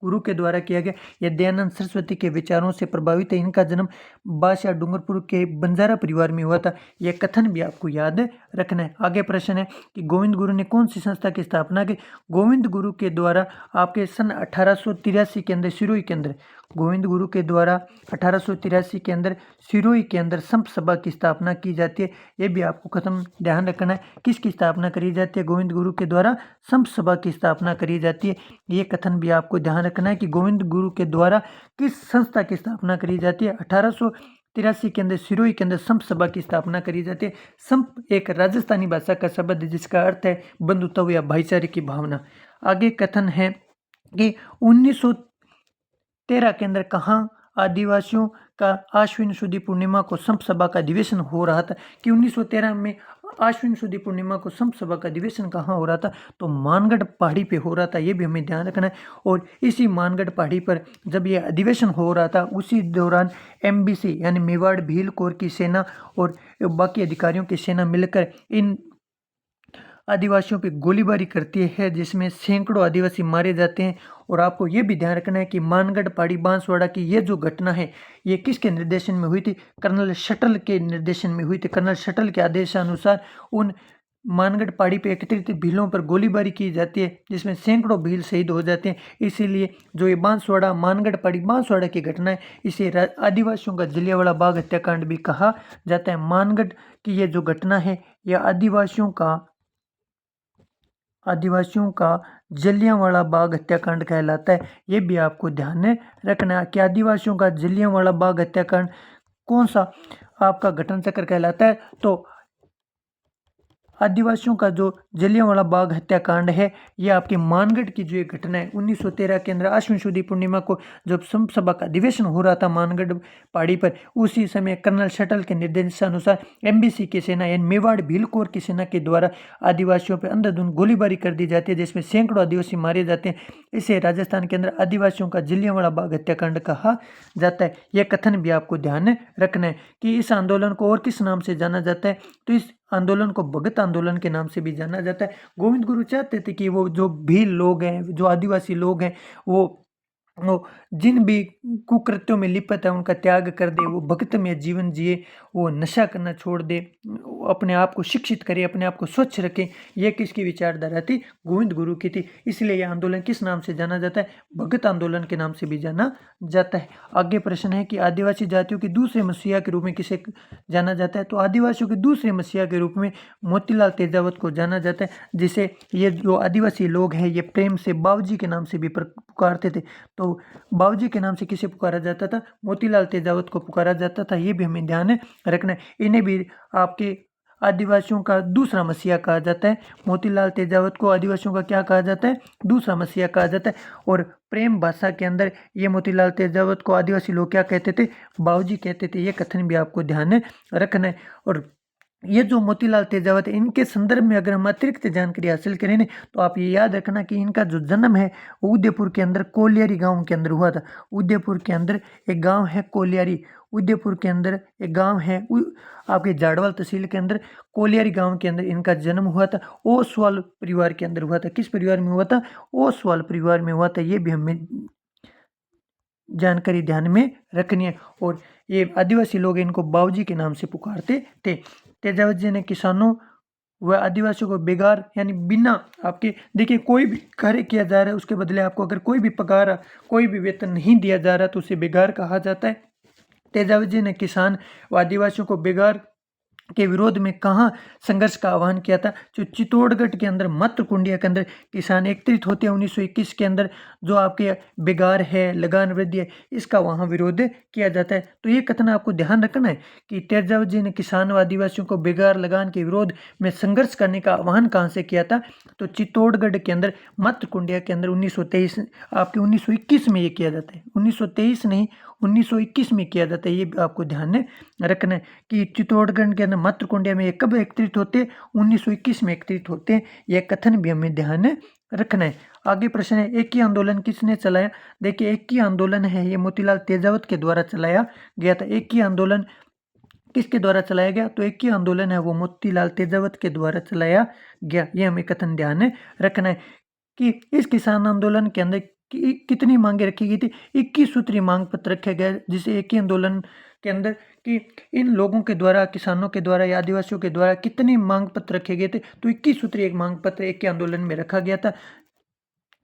गुरु के द्वारा किया गया। यह दयानंद सरस्वती के विचारों से प्रभावित है। इनका जन्म बासिया डूंगरपुर के बंजारा परिवार में हुआ था। यह कथन भी आपको याद रखना है। आगे प्रश्न है कि गोविंद गुरु ने कौन सी संस्था की स्थापना की। गोविंद गुरु के द्वारा आपके सन 1883 के अंदर सिरोही के अंदर गोविंद गुरु के द्वारा 1883 के अंदर सिरोही के अंदर संत सभा की स्थापना की जाती है। ये भी आपको खत्म ध्यान रखना है। किसकी स्थापना करी जाती है? गोविंद गुरु के द्वारा संत सभा की स्थापना करी जाती है। ये कथन भी आपको ध्यान रखना है कि गोविंद गुरु के द्वारा किस संस्था की स्थापना करी जाती है। 1883 के अंदर सिरोही के अंदर संत सभा की स्थापना करी जाती है। संत एक राजस्थानी भाषा का शब्द है जिसका अर्थ है बंधुत्व या भाईचारे की भावना। आगे कथन है कि 1913 के अंदर कहाँ आदिवासियों का आश्विन शुद्धि पूर्णिमा को संत सभा का अधिवेशन हो रहा था। कि 1913 में आश्विन शुद्धि पूर्णिमा को संत सभा का अधिवेशन कहाँ हो रहा था? तो मानगढ़ पहाड़ी पे हो रहा था। ये भी हमें ध्यान रखना है। और इसी मानगढ़ पहाड़ी पर जब ये अधिवेशन हो रहा था उसी दौरान MBC यानी मेवाड़ भील कोर की सेना और बाकी अधिकारियों की सेना मिलकर इन आदिवासियों पे गोलीबारी करती है जिसमें सैकड़ों आदिवासी मारे जाते हैं। और आपको ये भी ध्यान रखना है कि मानगढ़ पहाड़ी बांसवाड़ा की ये जो घटना है ये किसके निर्देशन में हुई थी? कर्नल शटल के निर्देशन में हुई थी। कर्नल शटल के आदेशानुसार उन मानगढ़ पहाड़ी पे एकत्रित भीलों पर गोलीबारी की जाती है जिसमें सैकड़ों भील शहीद हो जाते हैं। इसीलिए जो ये बांसवाड़ा मानगढ़ पहाड़ी बांसवाड़ा की घटना है इसे आदिवासियों का जलियांवाला बाग हत्याकांड भी कहा जाता है। मानगढ़ की ये जो घटना है यह आदिवासियों का जलियांवाला बाग हत्याकांड कहलाता है। ये भी आपको ध्यान में रखना है कि आदिवासियों का जलियांवाला बाग हत्याकांड कौन सा आपका घटना चक्र कहलाता है। तो आदिवासियों का जो जलियांवाला बाग हत्याकांड है ये आपके मानगढ़ की जो एक घटना है 1913 के अंदर आश्विन शुद्धि पूर्णिमा को जब संत सभा का अधिवेशन हो रहा था मानगढ़ पहाड़ी पर, उसी समय कर्नल शटल के निर्देशानुसार MBC की सेना यानी मेवाड़ भील कोर की सेना के द्वारा आदिवासियों पर अंधाधुंध गोलीबारी कर दी जाती है जिसमें सैकड़ों आदिवासी मारे जाते हैं। इसे राजस्थान के अंदर आदिवासियों का जलियांवाला बाग हत्याकांड कहा जाता है। यह कथन भी आपको ध्यान रखना है कि इस आंदोलन को और किस नाम से जाना जाता है? तो इस आंदोलन को भगत आंदोलन के नाम से भी जाना जाता है। गोविंद गुरु चाहते थे कि वो जो भील लोग हैं जो आदिवासी लोग हैं वो जिन भी कुकृत्यों में लिप्त है उनका त्याग कर दे, वो भक्तमय जीवन जिए, वो नशा करना छोड़ दे, अपने आप को शिक्षित करे, अपने आप को स्वच्छ रखें। यह किसकी विचारधारा थी? गोविंद गुरु की थी। इसलिए यह आंदोलन किस नाम से जाना जाता है? भगत आंदोलन के नाम से भी जाना जाता है। आगे प्रश्न है कि आदिवासी जातियों के दूसरे मसीहा के रूप में किसे जाना जाता है? तो आदिवासियों के दूसरे मसीहा के रूप में मोतीलाल तेजावत को जाना जाता है, जिसे ये जो आदिवासी लोग हैं ये प्रेम से बाबूजी के नाम से भी पुकारते थे। तो बाबूजी के नाम से किसे पुकारा जाता था? मोतीलाल तेजावत को पुकारा जाता था। ये भी हमें ध्यान रखना है। इन्हें भी आपके आदिवासियों का दूसरा मसीहा कहा जाता है। मोतीलाल तेजावत को आदिवासियों का क्या कहा जाता है? दूसरा मसीहा कहा जाता है। और प्रेम भाषा के अंदर ये मोतीलाल तेजावत को आदिवासी लोग क्या कहते थे? बाबूजी कहते थे। ये कथन भी आपको ध्यान रखना है। और ये जो मोतीलाल तेजावत है इनके संदर्भ में अगर हम अतिरिक्त जानकारी हासिल करें ना तो आप ये याद रखना कि इनका जो जन्म है उदयपुर के अंदर कोलियारी गांव के अंदर हुआ था। उदयपुर के अंदर एक गांव है कोलियारी, उदयपुर के अंदर एक गांव है आपके जाडवाल तहसील के अंदर कोलियारी गांव के अंदर इनका जन्म हुआ था। ओसवाल परिवार के अंदर हुआ था। किस परिवार में हुआ था? ओसवाल परिवार में हुआ था। ये भी हमें जानकारी ध्यान में रखनी है। और ये आदिवासी लोग इनको बाबूजी के नाम से पुकारते थे। तेजावत जी ने किसानों व आदिवासियों को बेगार यानी बिना आपके देखिए कोई भी कार्य किया जा रहा है उसके बदले आपको अगर कोई भी पगार कोई भी वेतन नहीं दिया जा रहा तो उसे बेगार कहा जाता है। तेजावत जी ने किसान व आदिवासियों को बेगार के विरोध में कहाँ संघर्ष का आह्वान किया था? जो चित्तौड़गढ़ के अंदर मत्र कुंडिया के अंदर किसान एकत्रित होते हैं 1921 के अंदर, जो आपके बेगार है लगान वृद्धि है इसका वहाँ विरोध किया जाता है। तो ये कथन आपको ध्यान रखना है कि तेजावत जी ने किसान व आदिवासियों को बेगार लगान के विरोध में संघर्ष करने का आह्वान कहाँ से किया था? तो चित्तौड़गढ़ के अंदर मत्र कुंडिया के अंदर 1923 आपके 1921 में ये किया जाता है। 1923 नहीं 1921 में किया जाता है। ये आपको ध्यान में रखना है कि चित्तौड़गढ़ के अंदर मत्र कुंडिया में ये कब एकत्रित होते हैं? 1921 में एकत्रित होते हैं। यह कथन भी हमें ध्यान में रखना है। आगे प्रश्न है एक ही आंदोलन किसने चलाया? देखिए एक ही आंदोलन है ये मोतीलाल तेजावत के द्वारा चलाया गया था। एक ही आंदोलन किसके द्वारा चलाया गया? तो एक ही आंदोलन है वो मोतीलाल तेजावत के द्वारा चलाया गया। ये हमें कथन ध्यान में रखना है। कि इस किसान आंदोलन के अंदर कितनी मांगे रखी गई थी। 21 सूत्री मांग पत्र रखे गए, जिसे एक ही आंदोलन के अंदर कि इन लोगों के द्वारा, किसानों के द्वारा या आदिवासियों के द्वारा कितने मांग पत्र रखे गए थे। तो 21 सूत्री एक मांग पत्र एक के आंदोलन में रखा गया था।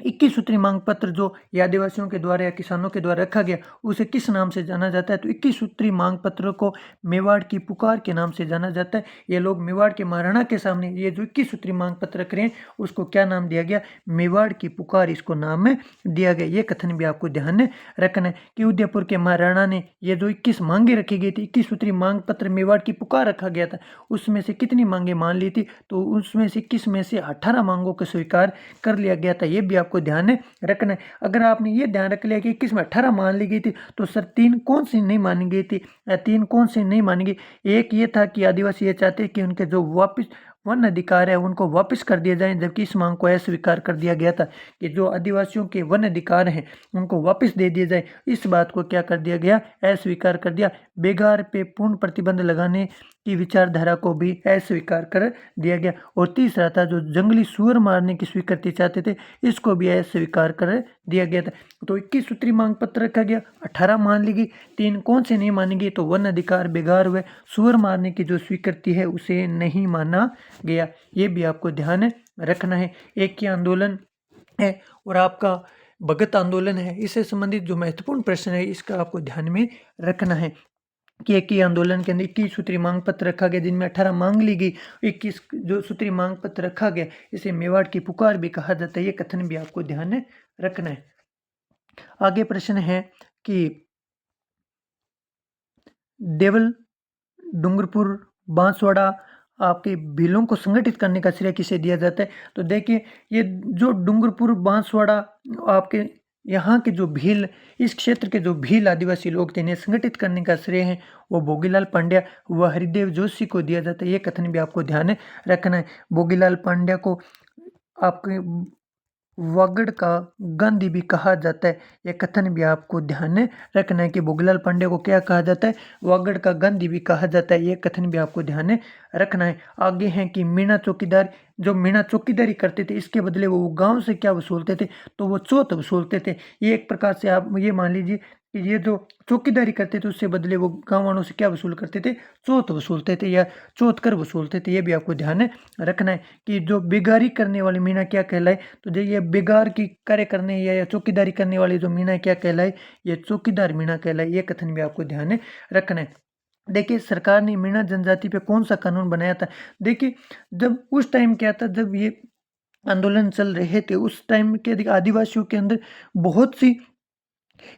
21 सूत्री मांग पत्र जो या आदिवासियों के द्वारा या किसानों के द्वारा रखा गया, उसे किस नाम से जाना जाता है? तो 21 सूत्री मांग पत्र को मेवाड़ की पुकार के नाम से जाना जाता है। ये लोग मेवाड़ के महाराणा के सामने ये जो 21 सूत्री मांग पत्र रख रहे हैं, उसको क्या नाम दिया गया? मेवाड़ की पुकार, इसको नाम में दिया गया। ये कथन भी आपको ध्यान में रखना है कि उदयपुर के महाराणा ने ये जो 21 मांगे रखी गई थी, 21 सूत्री मांग पत्र मेवाड़ की पुकार रखा गया था, उसमें से कितनी मांगे मान ली थी? तो उसमें से 21 में से 18 मांगों को स्वीकार कर लिया गया था। ये भी आपको ध्यान में रखना है। अगर आपने ये ध्यान रख लिया कि 21 में 18 मान ली गई थी, तो सर 3 कौन सी नहीं मानी गई थी? 3 कौन सी नहीं मानी गई? एक ये था कि आदिवासी ये चाहते कि उनके जो वापिस वन अधिकार है उनको वापस कर दिया जाए, जबकि इस मांग को अस्वीकार कर दिया गया था कि जो आदिवासियों के वन अधिकार हैं उनको वापस दे दिए जाए। इस बात को क्या कर दिया गया? अस्वीकार कर दिया। बेगार पे पूर्ण प्रतिबंध लगाने की विचारधारा को भी अस्वीकार कर दिया गया। और तीसरा था जो जंगली सुअर मारने की स्वीकृति चाहते थे, इसको भी अस्वीकार कर दिया गया था। तो 21 सूत्री मांग पत्र रखा गया, 18 मान ली गई, 3 कौन से नहीं मानी गई? तो वन अधिकार, बेगार व सुअर मारने की जो स्वीकृति है उसे नहीं माना गया। ये भी आपको ध्यान रखना है। एक ही आंदोलन है और आपका भगत आंदोलन है, इससे संबंधित जो महत्वपूर्ण प्रश्न है इसका आपको ध्यान में रखना है कि एक ही आंदोलन के अंदर 21 सूत्री मांग पत्र रखा गया, जिनमें 18 मांग ली गई। 21 जो सूत्री मांग पत्र रखा गया, इसे मेवाड़ की पुकार भी कहा जाता है। ये कथन भी आपको ध्यान में रखना है। आगे प्रश्न है कि देवल, डूंगरपुर, बांसवाड़ा आपके भीलों को संगठित करने का श्रेय किसे दिया जाता है? तो देखिए, ये जो डूंगरपुर, बांसवाड़ा आपके यहाँ के जो भील, इस क्षेत्र के जो भील आदिवासी लोग थे, इन्हें संगठित करने का श्रेय है वो भोगीलाल पांड्या व हरिदेव जोशी को दिया जाता है। ये कथन भी आपको ध्यान रखना है। भोगीलाल पांड्या को आपके वागड़ का गांधी भी कहा जाता है। यह कथन भी आपको ध्यान में रखना है कि भोगीलाल पांड्या को क्या कहा जाता है? वागड़ का गांधी भी कहा जाता है। ये कथन भी आपको ध्यान में रखना है। आगे है कि मीणा चौकीदार, जो मीणा चौकीदारी करते थे, इसके बदले वो गांव से क्या वसूलते थे? तो वो चौथ वसूलते थे। ये एक प्रकार से आप ये मान लीजिए कि ये जो चौकीदारी करते थे उससे बदले वो गाँव वालों से क्या वसूल करते थे? चौथ वसूलते थे या चौथ कर वसूलते थे। ये भी आपको ध्यान में रखना है कि जो बेगारी करने वाली मीणा क्या कहलाए? तो जो ये बेगार की कार्य करने या चौकीदारी करने वाली जो मीणा क्या कहलाए? ये चौकीदार मीणा कहलाए। ये कथन भी आपको ध्यान में रखना है। देखिए, सरकार ने मीणा जनजाति पे कौन सा कानून बनाया था? देखिए, जब उस टाइम क्या था, जब ये आंदोलन चल रहे थे, उस टाइम के आदिवासियों के अंदर बहुत सी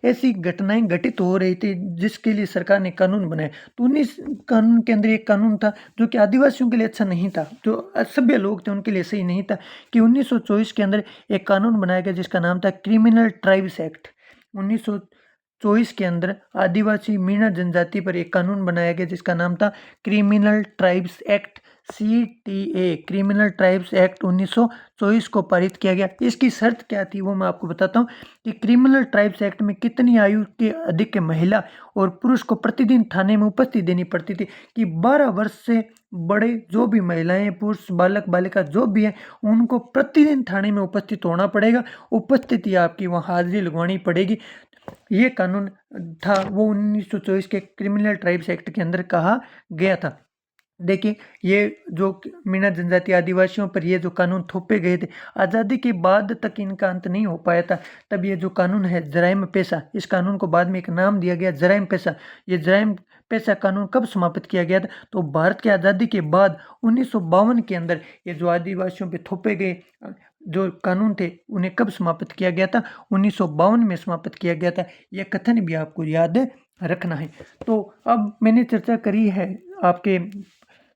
ऐसी घटनाएं घटित हो रही थी जिसके लिए सरकार ने कानून बनाया। तो 19 कानून के अंदर एक कानून था जो कि आदिवासियों के लिए अच्छा नहीं था, जो असभ्य लोग थे उनके लिए सही नहीं था, कि 1924 के अंदर एक कानून बनाया गया जिसका नाम था क्रिमिनल ट्राइब्स एक्ट। 1924 के अंदर आदिवासी मीणा जनजाति पर एक कानून बनाया गया जिसका नाम था criminal tribes act, CTA, criminal tribes act 1924 को पारित किया गया। इसकी शर्त क्या थी वो मैं आपको बताता हूँ कि क्रिमिनल ट्राइब्स एक्ट में कितनी आयु के अधिक महिला और पुरुष को प्रतिदिन थाने में उपस्थिति देनी पड़ती थी, कि 12 वर्ष से बड़े जो भी महिलाएं, पुरुष, बालक, बालिका जो भी हैं, उनको प्रतिदिन थाने में उपस्थित होना पड़ेगा। उपस्थिति आपकी वहाँ हाजिरी लगवानी पड़ेगी। ये कानून था वो 1924 के क्रिमिनल ट्राइब्स एक्ट के अंदर कहा गया था। देखिए, ये जो मीणा जनजाति आदिवासियों पर ये जो कानून थोपे गए थे, आज़ादी के बाद तक इनका अंत नहीं हो पाया था। तब ये जो कानून है जराइम पेशा, इस कानून को बाद में एक नाम दिया गया जराइम पेशा। ये जराइम पेशा कानून कब समाप्त किया गया था? तो भारत की आज़ादी के बाद 1952 के अंदर ये जो आदिवासियों पे थोपे गए जो कानून थे उन्हें कब समाप्त किया गया था? 1952 में समाप्त किया गया था। यह कथन भी आपको याद रखना है। तो अब मैंने चर्चा करी है आपके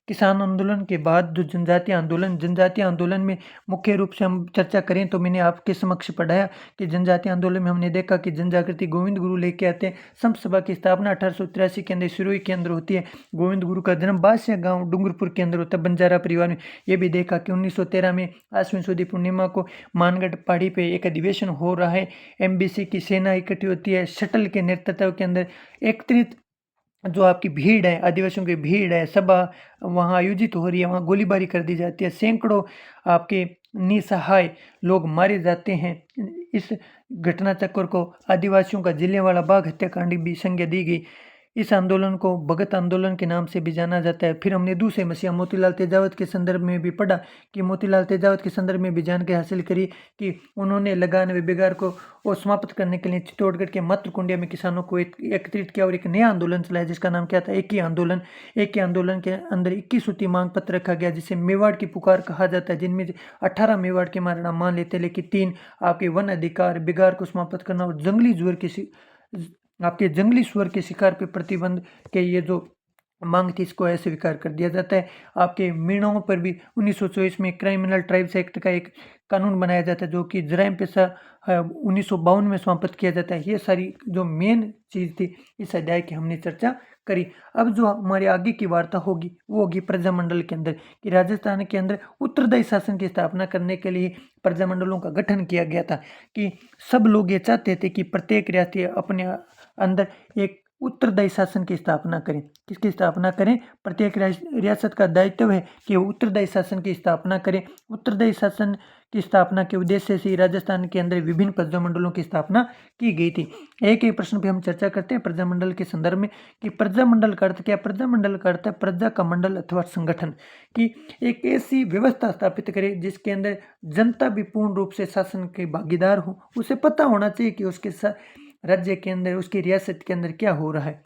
किसान आंदोलन के बाद जो जनजातीय आंदोलन में मुख्य रूप से हम चर्चा करें तो मैंने आपके समक्ष पढ़ाया कि जनजातीय आंदोलन में हमने देखा कि जन जागृति गोविंद गुरु लेके आते हैं। संत सभा की स्थापना 1883 के अंदर सिरोही के अंदर होती है। गोविंद गुरु का जन्म बासिया गांव डूंगरपुर के अंदर होता है, बंजारा परिवार में। ये भी देखा कि 1913 में आश्विन सुदी पूर्णिमा को मानगढ़ पहाड़ी पे एक अधिवेशन हो रहा है। MBC की सेना इकट्ठी होती है, शटल के नेतृत्व के अंदर एकत्रित जो आपकी भीड़ है, आदिवासियों की भीड़ है, सभा वहाँ आयोजित हो रही है, वहाँ गोलीबारी कर दी जाती है, सैकड़ों आपके निसहाय लोग मारे जाते हैं। इस घटना चक्र को आदिवासियों का जलियांवाला बाग हत्याकांड भी संज्ञा दी गई। इस आंदोलन को भगत आंदोलन के नाम से भी जाना जाता है। फिर हमने दूसरे मसीहा मोतीलाल तेजावत के संदर्भ में भी पढ़ा कि मोतीलाल तेजावत के संदर्भ में भी जानकारी हासिल करी कि उन्होंने लगान व बिगाड़ को समाप्त करने के लिए चित्तौड़गढ़ के मातृकुंडिया में किसानों को एकत्रित किया और एक नया आंदोलन चलाया जिसका नाम क्या था, एक ही आंदोलन। एक ही आंदोलन के अंदर 21 सूत्री मांग पत्र रखा गया जिसे मेवाड़ की पुकार कहा जाता है, जिनमें 18 मेवाड़ के मारना मान लेते हैं, लेकिन 3 आपके वन अधिकार, बिगाड़ को समाप्त करना और जंगली सुअर के शिकार पे प्रतिबंध के ये जो मांग थी इसको अस्वीकार कर दिया जाता है। आपके मीणों पर भी 1924 में क्रिमिनल ट्राइब्स एक्ट का एक कानून बनाया जाता है जो कि जराइम पेशा 1952 में समाप्त किया जाता है। ये सारी जो मेन चीज़ थी इस अध्याय की हमने चर्चा करी। अब जो हमारी आगे की वार्ता होगी वो होगी प्रजामंडल के अंदर, कि राजस्थान के अंदर उत्तरदायी शासन की स्थापना करने के लिए प्रजामंडलों का गठन किया गया था, कि सब लोग ये चाहते थे कि प्रत्येक रियासत अपने अंदर एक उत्तरदायी शासन की स्थापना करें। किसकी स्थापना करें? प्रत्येक रियासत का दायित्व है कि वो उत्तरदायी शासन की स्थापना करें। उत्तरदायी शासन की स्थापना के उद्देश्य से राजस्थान के अंदर विभिन्न प्रजामंडलों की स्थापना की गई थी। एक एक प्रश्न पे हम चर्चा करते हैं प्रजामंडल के संदर्भ में, कि प्रजामंडल का अर्थ क्या? प्रजामंडल का अर्थ है प्रजा का मंडल अथवा संगठन, कि एक ऐसी व्यवस्था स्थापित करे जिसके अंदर जनता भी पूर्ण रूप से शासन के भागीदार हो। उसे पता होना चाहिए कि उसके राज्य के अंदर, उसकी रियासत के अंदर क्या हो रहा है।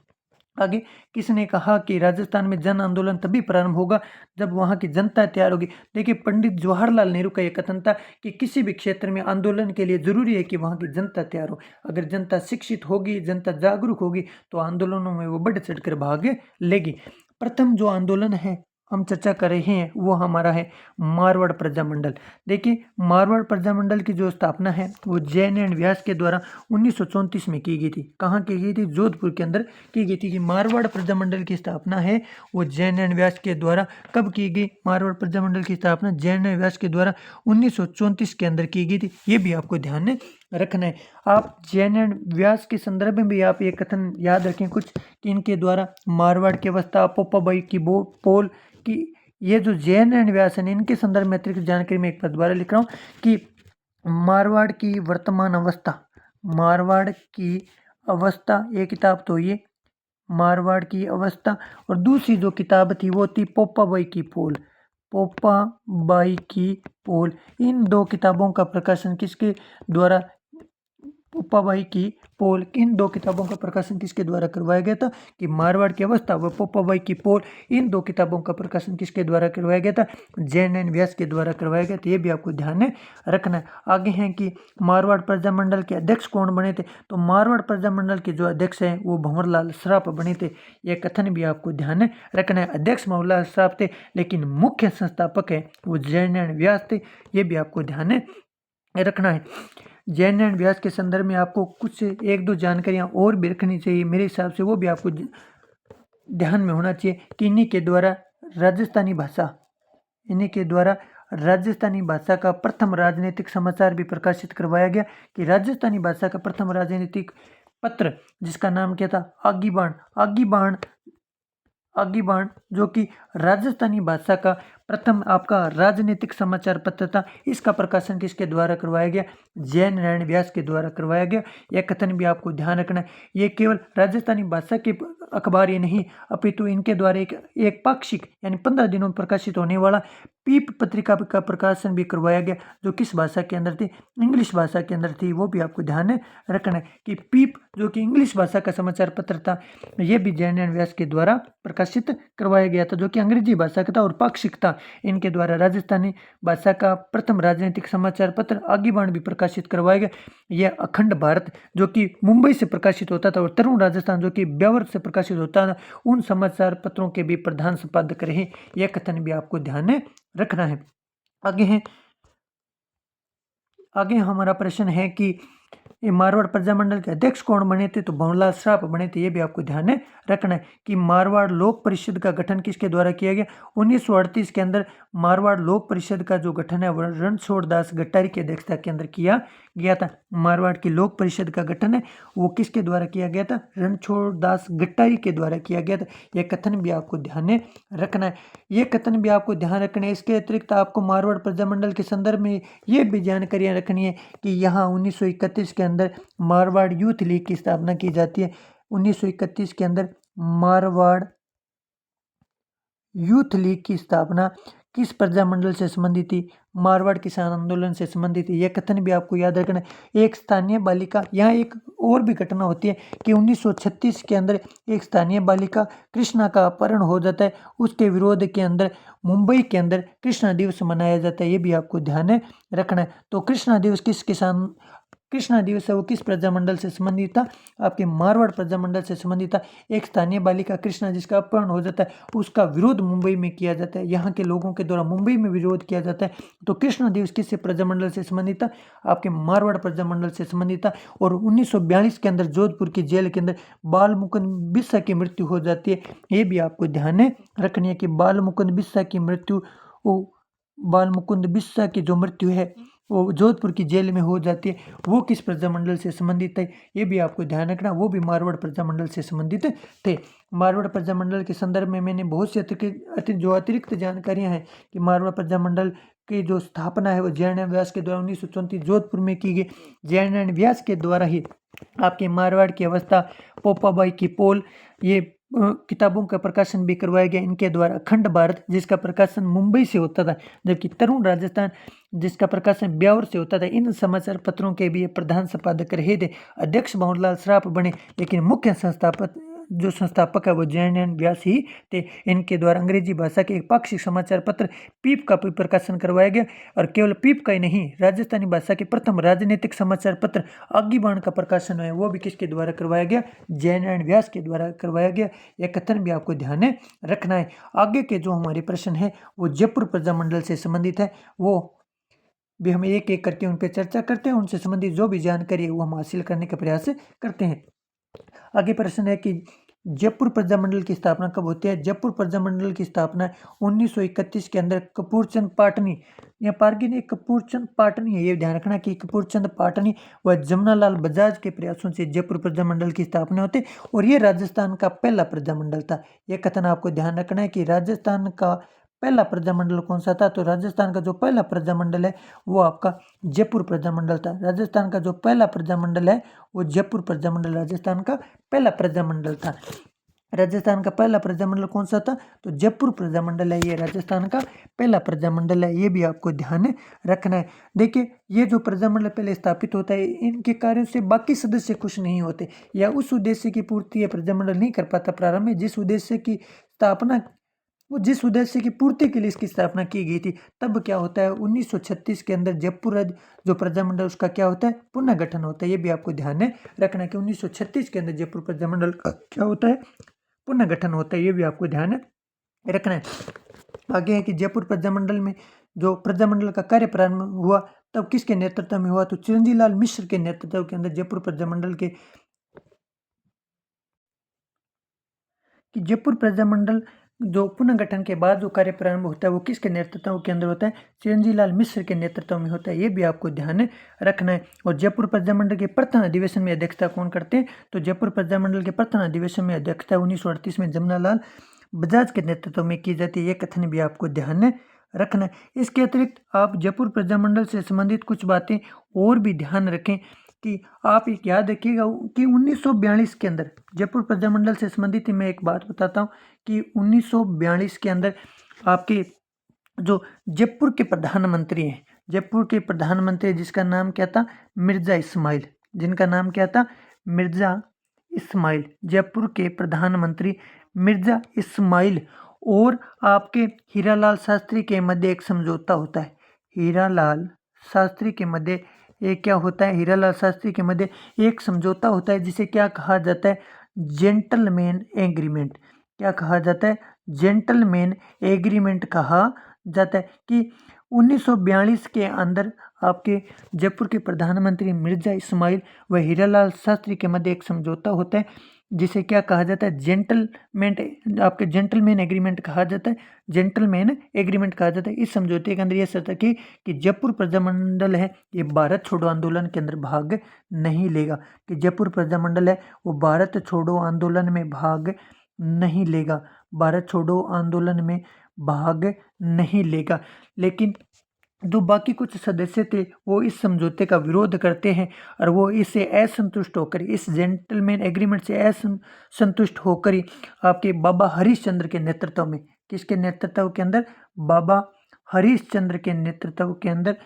आगे किसने कहा कि राजस्थान में जन आंदोलन तभी प्रारंभ होगा जब वहां की जनता तैयार होगी। देखिए, पंडित जवाहरलाल नेहरू का यह कथन था कि किसी भी क्षेत्र में आंदोलन के लिए जरूरी है कि वहां की जनता तैयार हो। अगर जनता शिक्षित होगी, जनता जागरूक होगी तो आंदोलनों में वो बढ़ चढ़कर भाग लेगी। प्रथम जो आंदोलन है हम चर्चा कर रहे हैं वो हमारा है मारवाड़ प्रजामंडल। देखिए, मारवाड़ प्रजामंडल की जो स्थापना है वो जैन एंड व्यास के द्वारा 1934 में की गई थी। कहाँ की गई थी? जोधपुर के अंदर की गई थी। कि मारवाड़ प्रजामंडल की स्थापना है वो जैन एंड व्यास के द्वारा कब की गई? मारवाड़ प्रजामंडल की स्थापना जैन एंड व्यास के द्वारा 1934 के अंदर की गई थी। ये भी आपको ध्यान में रखना है। आप जैन एंड व्यास के संदर्भ में भी आप ये कथन याद रखें कुछ, कि इनके द्वारा मारवाड़ की अवस्था, पोपाबाई की पोल की, ये जो जैन एंड व्यास है इनके संदर्भ में अतिरिक्त जानकारी मैं एक बार दोबारा लिख रहा हूँ कि मारवाड़ की वर्तमान अवस्था, मारवाड़ की अवस्था, ये किताब तो ये मारवाड़ की अवस्था, और दूसरी जो किताब थी वो थी पोपाबाई की पोल, पोपाबाई की पोल। इन दो किताबों का प्रकाशन किसके द्वारा? पोपाबाई की पोल। इन दो किताबों का प्रकाशन किसके द्वारा करवाया गया था? कि मारवाड़ की अवस्था व पोपाबाई की पोल, इन दो किताबों का प्रकाशन किसके द्वारा करवाया गया था? जैन एंड व्यास के द्वारा करवाया गया था। ये भी आपको ध्यान में रखना है। आगे हैं कि मारवाड़ प्रजामंडल के अध्यक्ष कौन बने थे? तो मारवाड़ प्रजामंडल के जो अध्यक्ष हैं वो भंवरलाल श्राप बने थे। यह कथन भी आपको ध्यान में रखना है। अध्यक्ष भंवरलाल श्राप थे, लेकिन मुख्य संस्थापक है वो जैन एंड व्यास थे। ये भी आपको ध्यान में रखना है। जैन एंड व्यास के संदर्भ में आपको कुछ एक दो जानकारियाँ और भी रखनी चाहिए मेरे हिसाब से, वो भी आपको ध्यान में होना चाहिए कि इन्हीं के द्वारा राजस्थानी भाषा का प्रथम राजनीतिक समाचार भी प्रकाशित करवाया गया। कि राजस्थानी भाषा का प्रथम राजनीतिक पत्र जिसका नाम क्या था? आगीबाण, जो कि राजस्थानी भाषा का प्रथम आपका राजनीतिक समाचार पत्र था। इसका प्रकाशन किसके द्वारा करवाया गया? जैन एंड व्यास के द्वारा करवाया गया। यह कथन भी आपको ध्यान रखना है। ये केवल राजस्थानी भाषा के अखबार ही नहीं, अपितु इनके द्वारा एक पाक्षिक यानी 15 दिनों में प्रकाशित होने वाला पीप पत्रिका का प्रकाशन भी करवाया गया, जो किस भाषा के अंदर थी? इंग्लिश भाषा के अंदर थी। वो भी आपको ध्यान रखना है कि पीप जो कि इंग्लिश भाषा का समाचार पत्र था, यह भी जैन एंड व्यास के द्वारा प्रकाशित करवाया गया था, जो कि अंग्रेजी भाषा का था और पाक्षिक था। इनके द्वारा राजस्थानी भाषा का प्रथम राजनीतिक समाचार पत्र आगीबाण भी प्रकाशित करवाया गया। यह अखंड भारत जो कि मुंबई से प्रकाशित होता था और तरुण राजस्थान जो कि ब्यावर से प्रकाशित होता था, उन समाचार पत्रों के भी प्रधान संपादक रहे। यह कथन भी आपको ध्यान में रखना है। आगे हमारा प्रश्न है कि ये मारवाड़ प्रजामंडल के अध्यक्ष कौन बने थे? तो भंवरलाल श्राप बने थे। ये भी आपको ध्यान में रखना है। कि मारवाड़ लोक परिषद का गठन किसके द्वारा किया गया? 1938 के अंदर मारवाड़ लोक परिषद का जो गठन है वो रणछोड़ दास गट्टारी की अध्यक्षता के अंदर किया गया था। मारवाड़ की लोक परिषद का गठन है वो किसके द्वारा किया गया था? रणछोड़ दास गट्टाई के द्वारा किया गया था। यह कथन भी आपको ध्यान में रखना है। ये कथन भी आपको ध्यान रखना है। इसके अतिरिक्त आपको मारवाड़ प्रजामंडल के संदर्भ में ये भी जानकारियां रखनी है कि यहाँ 1931 के अंदर मारवाड़ यूथ लीग की स्थापना की जाती है। 1931 के अंदर मारवाड़ यूथ लीग की स्थापना किस प्रजामंडल से संबंधित थी? मारवाड़ किसान आंदोलन से संबंधित थी। यह कथन भी आपको याद रखना है। एक स्थानीय बालिका, यहाँ एक और भी घटना होती है कि 1936 के अंदर एक स्थानीय बालिका कृष्णा का अपहरण हो जाता है। उसके विरोध के अंदर मुंबई के अंदर कृष्णा दिवस मनाया जाता है। ये भी आपको ध्यान में रखना है। तो कृष्णा दिवस कृष्णा दिवस है वो किस प्रजामंडल से संबंधित था? आपके मारवाड़ प्रजामंडल से संबंधित था। एक स्थानीय बालिका कृष्णा जिसका अपहरण हो जाता है उसका विरोध मुंबई में किया जाता है। यहाँ के लोगों के द्वारा मुंबई में विरोध किया जाता है। तो कृष्णा दिवस किस प्रजामंडल से संबंधित था? आपके मारवाड़ प्रजामंडल से संबंधित था। और 1942 के अंदर जोधपुर की जेल के अंदर बाल मुकुंद बिस्सा की मृत्यु हो जाती है। ये भी आपको ध्यान में रखनी है कि बाल मुकुंद बिस्सा की मृत्यु, बाल मुकुंद बिस्सा की जो मृत्यु है वो जोधपुर की जेल में हो जाती है। वो किस प्रजामंडल से संबंधित है? ये भी आपको ध्यान रखना, वो भी मारवाड़ प्रजामंडल से संबंधित थे। मारवाड़ प्रजामंडल के संदर्भ में मैंने बहुत सी अतिरिक्त जानकारियां हैं कि मारवाड़ प्रजामंडल की जो स्थापना है वो जयनारायण व्यास के द्वारा 1934 जोधपुर में की गई। जयनारायण व्यास के द्वारा ही आपके मारवाड़ की अवस्था, पोपाबाई की पोल, ये किताबों का प्रकाशन भी करवाया गया इनके द्वारा। अखंड भारत जिसका प्रकाशन मुंबई से होता था, जबकि तरुण राजस्थान जिसका प्रकाशन ब्यावर से होता था। इन समाचार पत्रों के भी प्रधान संपादक रहे थे। अध्यक्ष भंवरलाल श्राफ बने, लेकिन मुख्य संस्थापक है वो जयनारायण व्यास ही थे। इनके द्वारा अंग्रेजी भाषा के एक पाक्षिक समाचार पत्र पीप का भी प्रकाशन करवाया गया। और केवल पीप का ही नहीं, राजस्थानी भाषा के प्रथम राजनीतिक समाचार पत्र आगीबाण का प्रकाशन है वो भी किसके द्वारा करवाया गया? जयनारायण व्यास के द्वारा करवाया गया। यह कथन भी आपको ध्यान में रखना है। आगे के जो हमारे प्रश्न है वो जयपुर प्रजामंडल से संबंधित है, वो भी हम एक एक करके उन पर चर्चा करते हैं। उनसे संबंधित जो भी जानकारी है वो हम हासिल करने का प्रयास करते हैं। आगे प्रश्न है कि जयपुर प्रजामंडल की स्थापना कब होती है? जयपुर प्रजामंडल की स्थापना 1931 के अंदर कपूरचंद पाटनी या पारगी ने कपूरचंद पाटनी है, ये ध्यान रखना कि कपूरचंद पाटनी व जमनालाल बजाज के प्रयासों से जयपुर प्रजामंडल की स्थापना होती है। और ये राजस्थान का पहला प्रजामंडल था। यह कथन आपको ध्यान रखना है कि राजस्थान का पहला प्रजामंडल कौन सा था? तो राजस्थान का जो पहला प्रजामंडल है वो आपका जयपुर प्रजामंडल था। राजस्थान का जो पहला प्रजामंडल है वो जयपुर प्रजामंडल राजस्थान का पहला प्रजामंडल था। राजस्थान का पहला प्रजामंडल कौन सा था? तो जयपुर प्रजामंडल है, ये राजस्थान का पहला प्रजामंडल है। ये भी आपको ध्यान में रखना है। देखिए, ये जो प्रजामंडल पहले स्थापित होता है इनके कार्यों से बाकी सदस्य खुश नहीं होते या उस उद्देश्य की पूर्ति ये प्रजामंडल नहीं कर पाता। प्रारंभ में जिस उद्देश्य की पूर्ति के लिए इसकी स्थापना की गई थी, तब क्या होता है 1936 के अंदर जयपुर जो प्रजामंडल उसका क्या होता है? पुनर्गठन होता है। ये भी आपको ध्यान में रखना है कि 1936 के अंदर जयपुर प्रजामंडल का क्या होता है? पुनर्गठन होता है। ये भी आपको ध्यान रखना है। आगे है कि जयपुर प्रजामंडल में जो प्रजामंडल का कार्य प्रारंभ हुआ तब किसके नेतृत्व में हुआ? तो चिरंजीव लाल मिश्र के नेतृत्व के अंदर जयपुर प्रजामंडल जयपुर प्रजामंडल जो पुनर्गठन के बाद जो कार्य प्रारंभ होता है वो किसके नेतृत्व के अंदर होता है? चिरंजीव लाल मिश्र के नेतृत्व में होता है। ये भी आपको ध्यान रखना है। और जयपुर प्रजामंडल के प्रथम अधिवेशन में अध्यक्षता कौन करते हैं? तो जयपुर प्रजामंडल के प्रथम अधिवेशन में अध्यक्षता 1938 में जमनालाल बजाज के नेतृत्व में की जाती है। ये कथन भी आपको ध्यान रखना है। इसके अतिरिक्त आप जयपुर प्रजामंडल से संबंधित कुछ बातें और भी ध्यान रखें कि आप एक याद रखिएगा कि 1942 के अंदर जयपुर प्रजामंडल से संबंधित मैं एक बात बताता हूँ कि 1942 के अंदर आपके जो जयपुर के प्रधानमंत्री हैं, जयपुर के प्रधानमंत्री जिसका नाम क्या था? मिर्जा इस्माइल, जिनका नाम क्या था? मिर्जा इस्माइल। जयपुर के प्रधानमंत्री मिर्जा इस्माइल और आपके हीरालाल शास्त्री के मध्य एक समझौता होता है। हीरालाल शास्त्री के मध्य एक क्या होता है? हीरालाल शास्त्री के मध्य एक समझौता होता है जिसे क्या कहा जाता है? Gentleman agreement. क्या कहा जाता है? जेंटलमैन एग्रीमेंट कहा जाता है कि 1942 के अंदर आपके जयपुर के प्रधानमंत्री मिर्जा इस्माइल व हीरालाल शास्त्री के मध्य एक समझौता होता है जिसे क्या कहा जाता है, जेंटलमैन, आपके जेंटलमैन एग्रीमेंट कहा जाता है, जेंटलमैन एग्रीमेंट कहा जाता है। इस समझौते के अंदर यह शर्त थी कि जयपुर प्रजामंडल है ये भारत छोड़ो आंदोलन के अंदर भाग नहीं लेगा, कि जयपुर प्रजामंडल है वो भारत छोड़ो आंदोलन में भाग नहीं लेगा, भारत छोड़ो आंदोलन में भाग नहीं लेगा। लेकिन जो बाकी कुछ सदस्य थे वो इस समझौते का विरोध करते हैं और वो इससे असंतुष्ट होकर, इस जेंटलमैन एग्रीमेंट से असंतुष्ट होकर ही आपके बाबा हरिश्चंद्र के नेतृत्व में, किसके नेतृत्व के अंदर, बाबा हरिश्चंद्र के नेतृत्व के अंदर,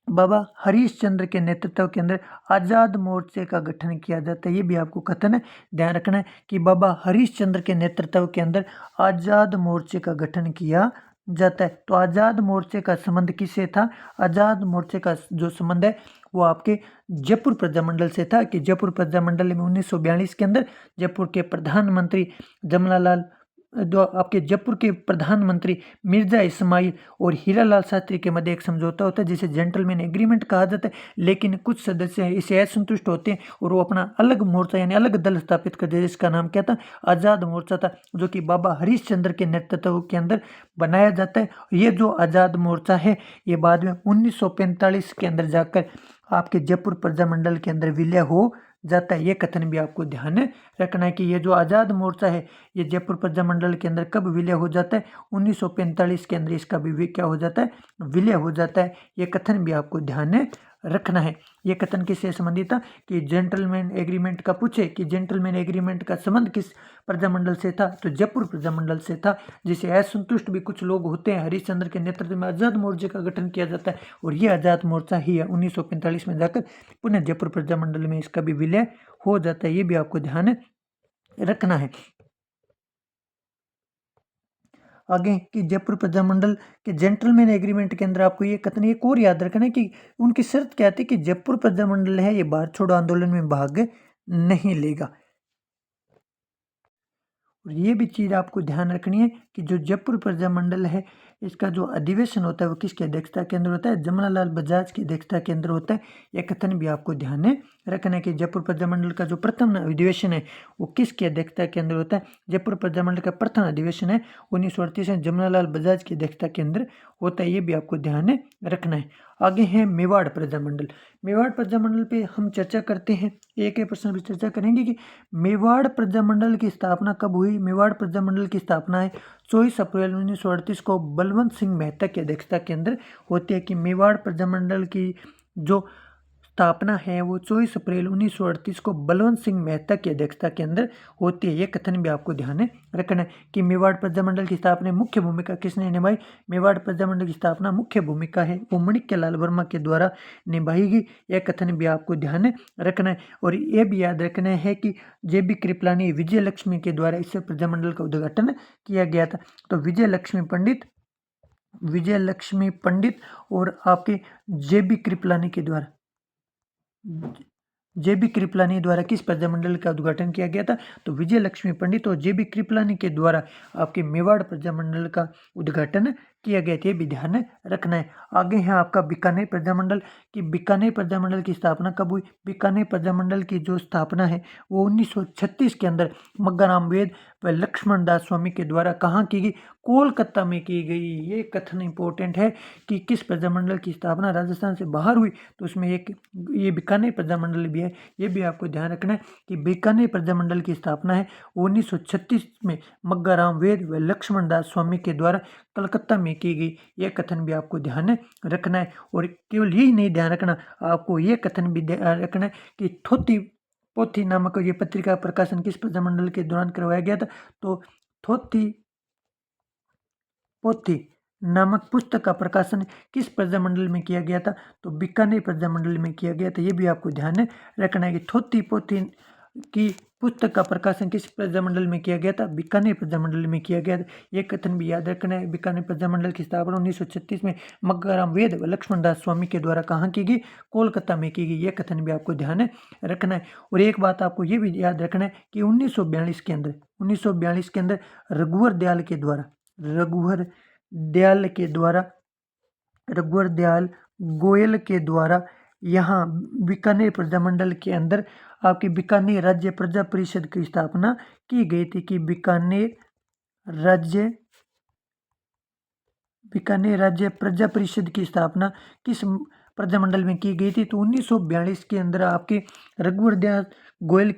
बाबा हरिश्चंद्र के नेतृत्व के अंदर आज़ाद मोर्चे का गठन किया जाता है। ये भी आपको कथन ध्यान रखना है कि बाबा हरिश्चंद्र के नेतृत्व के अंदर आज़ाद मोर्चे का गठन किया जाता है। तो आज़ाद मोर्चे का संबंध किससे था, आज़ाद मोर्चे का जो संबंध है वो आपके जयपुर प्रजामंडल से था, कि जयपुर प्रजामंडल में 1942 के अंदर जयपुर के प्रधानमंत्री जमनालाल, जो आपके जयपुर के प्रधानमंत्री मिर्जा इस्माइल और हीरालाल शास्त्री के मध्य एक समझौता होता है जिसे जेंटलमैन एग्रीमेंट कहा जाता है। लेकिन कुछ सदस्य इससे असंतुष्ट होते हैं और वो अपना अलग मोर्चा यानी अलग दल स्थापित करते हैं, जिसका नाम क्या था, आज़ाद मोर्चा था, जो कि बाबा हरिश्चंद्र के नेतृत्व के अंदर बनाया जाता है। ये जो आज़ाद मोर्चा है ये बाद में 1945 के अंदर जाकर आपके जयपुर प्रजामंडल के अंदर विलय हो जाता है। ये कथन भी आपको ध्यान रखना है कि ये जो आज़ाद मोर्चा है ये जयपुर प्रजामंडल के अंदर कब विलय हो जाता है, 1945 के अंदर इसका भी क्या हो जाता है, विलय हो जाता है। ये कथन भी आपको ध्यान रखना है। ये कथन किससे संबंधित था, कि जेंटलमैन एग्रीमेंट का पूछे कि जेंटलमैन एग्रीमेंट का संबंध किस प्रजामंडल से था, तो जयपुर प्रजामंडल से था, जिसे असंतुष्ट भी कुछ लोग होते हैं। हरिश्चंद्र के नेतृत्व में आज़ाद मोर्चे का गठन किया जाता है और ये आज़ाद मोर्चा ही है 1945 में जाकर पुनः जयपुर प्रजामंडल में इसका भी विलय हो जाता है। ये भी आपको ध्यान रखना है। आगे कि जयपुर प्रजामंडल के जेंटलमैन एग्रीमेंट के अंदर आपको ये कथन एक और याद रखना है कि उनकी शर्त क्या थी, कि जयपुर प्रजामंडल है ये भारत छोड़ो आंदोलन में भाग नहीं लेगा। और ये भी चीज़ आपको ध्यान रखनी है कि जो जयपुर प्रजामंडल है इसका जो अधिवेशन होता है वो किसकी अध्यक्षता के अंदर होता है, जमनालाल बजाज की अध्यक्षता के अंदर होता है। यह कथन भी आपको ध्यान रखना है कि जयपुर प्रजामंडल का जो प्रथम अधिवेशन है वो किसकी अध्यक्षता के अंदर होता है, जयपुर प्रजामंडल का प्रथम अधिवेशन है 1938 में जमनालाल बजाज की अध्यक्षता के अंदर होता है। ये भी आपको ध्यान रखना है। आगे है मेवाड़ प्रजामंडल। मेवाड़ प्रजामंडल पे हम चर्चा करते हैं, एक प्रश्न भी चर्चा करेंगे कि मेवाड़ प्रजामंडल की स्थापना कब हुई। मेवाड़ प्रजामंडल की स्थापना है 24 अप्रैल 1938 को बलवंत सिंह मेहता की अध्यक्षता के अंदर होती है, कि मेवाड़ प्रजामंडल की जो स्थापना है वो 24 अप्रैल 1938 को बलवंत सिंह मेहता की अध्यक्षता के अंदर होती है। ये कथन भी आपको ध्यान रखना है कि मेवाड़ प्रजामंडल की स्थापना मुख्य भूमिका किसने निभाई, मेवाड़ प्रजामंडल की स्थापना मुख्य भूमिका है वो माणिक्यलाल वर्मा के द्वारा निभाई गई। यह कथन भी आपको ध्यान रखना है। और ये भी याद रखना है कि JB कृपलानी विजय लक्ष्मी के द्वारा इस प्रजामंडल का उद्घाटन किया गया था। तो विजय लक्ष्मी पंडित और आपके JB कृपलानी के द्वारा, JB कृपलानी द्वारा किस प्रजामंडल का उद्घाटन किया गया था, तो विजय लक्ष्मी पंडित और JB कृपलानी के द्वारा आपके मेवाड़ प्रजामंडल का उद्घाटन किया गया था। ये भी ध्यान रखना है। आगे है आपका बीकानेर प्रजामंडल, कि बीकानेर प्रजामंडल की स्थापना कब हुई। बीकानेर प्रजामंडल की जो स्थापना है वो 1936 के अंदर मग्गाराम वेद व लक्ष्मण दास स्वामी के द्वारा कहाँ की गई, कोलकाता में की गई। ये कथन इंपॉर्टेंट है कि किस प्रजामंडल की स्थापना राजस्थान से बाहर हुई, तो उसमें ये बीकानेर प्रजामंडल भी है। ये भी आपको ध्यान रखना है कि बीकानेर प्रजामंडल की स्थापना है 1936 में मग्गाराम वेद व लक्ष्मण दास स्वामी के द्वारा कलकत्ता में की गई। यह कथन भी आपको ध्यान रखना है। और केवल यही नहीं ध्यान रखना, आपको ये कथन भी ध्यान रखना है कि थोथी पोथी नामक ये पत्रिका प्रकाशन किस प्रजामंडल के दौरान करवाया गया था, तो थोथी पोथी नामक पुस्तक का प्रकाशन किस प्रजामंडल में किया गया था, तो बीकानेर प्रजामंडल में किया गया था। ये भी आपको ध्यान रखना है कि थोथी पोथी की पुस्तक का प्रकाशन किस प्रजामंडल में किया गया था, बीकानेर प्रजामंडल में किया गया था। ये कथन भी याद रखना है। बीकानेर प्रजामंडल की स्थापना 1936 में मग्गाराम वेद व लक्ष्मण दास स्वामी के द्वारा कहाँ की गई, कोलकाता में की गई। ये कथन भी आपको ध्यान रखना है। और एक बात आपको ये भी याद रखना है कि 1942 के अंदर रघुवर दयाल गोयल के द्वारा यहाँ बीकानेर प्रजामंडल के अंदर आपकी बीकानेर राज्य प्रजा परिषद की स्थापना की गई थी कि बीकानेर राज्य प्रजा परिषद की स्थापना किस प्रजामंडल में की गई थी? तो 1942 के अंदर आपके रघुवर दयाल गोयल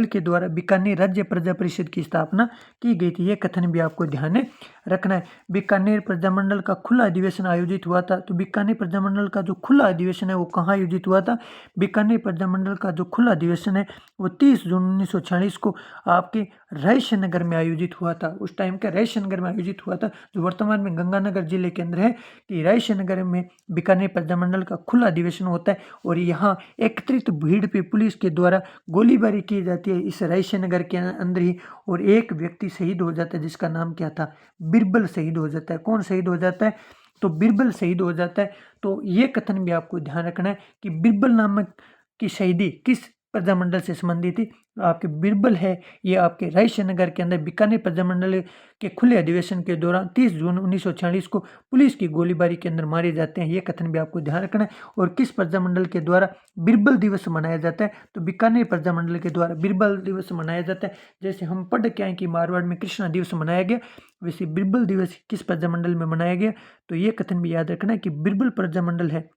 के द्वारा बीकानेर राज्य प्रजा परिषद की स्थापना की गई थी। यह कथन भी आपको ध्यान में रखना है। बीकानेर प्रजामंडल का खुला अधिवेशन आयोजित हुआ था। तो बीकानेर प्रजामंडल का जो खुला अधिवेशन है वो कहाँ आयोजित हुआ था? बीकानेर प्रजामंडल का जो खुला अधिवेशन है वो 30 जून 1946 को आपके रायसेन नगर में आयोजित हुआ था। उस टाइम का रायसेन नगर में आयोजित हुआ था, जो वर्तमान में गंगानगर जिले के अंदर है। कि रायसेन नगर में बीकानेर प्रजामंडल का खुला अधिवेशन होता है और यहाँ एकत्रित भीड़ पे पुलिस के द्वारा गोलीबारी की जाती है इस रायसेन नगर के अंदर ही, और एक व्यक्ति शहीद हो जाता है जिसका नाम क्या था? बिरबल शहीद हो जाता है। कौन शहीद हो जाता है? तो बिरबल शहीद हो जाता है। तो ये कथन भी आपको ध्यान रखना है कि बिरबल नामक की शहीदी किस प्रजामंडल से संबंधित थी? आपके बिरबल है, ये आपके रायसेन नगर के अंदर बीकानेर प्रजामंडल के खुले अधिवेशन के दौरान 30 जून 1946 को पुलिस की गोलीबारी के अंदर मारे जाते हैं। ये कथन भी आपको ध्यान रखना है। और किस प्रजामंडल के द्वारा बिरबल दिवस मनाया जाता है? तो बीकानेर प्रजामंडल के द्वारा बिरबल दिवस मनाया जाता है। जैसे हम पढ़ के आए कि मारवाड़ में कृष्णा दिवस मनाया गया, वैसे बिरबल दिवस किस प्रजामंडल में मनाया गया? तो ये कथन भी याद रखना है कि बिरबल प्रजामंडल है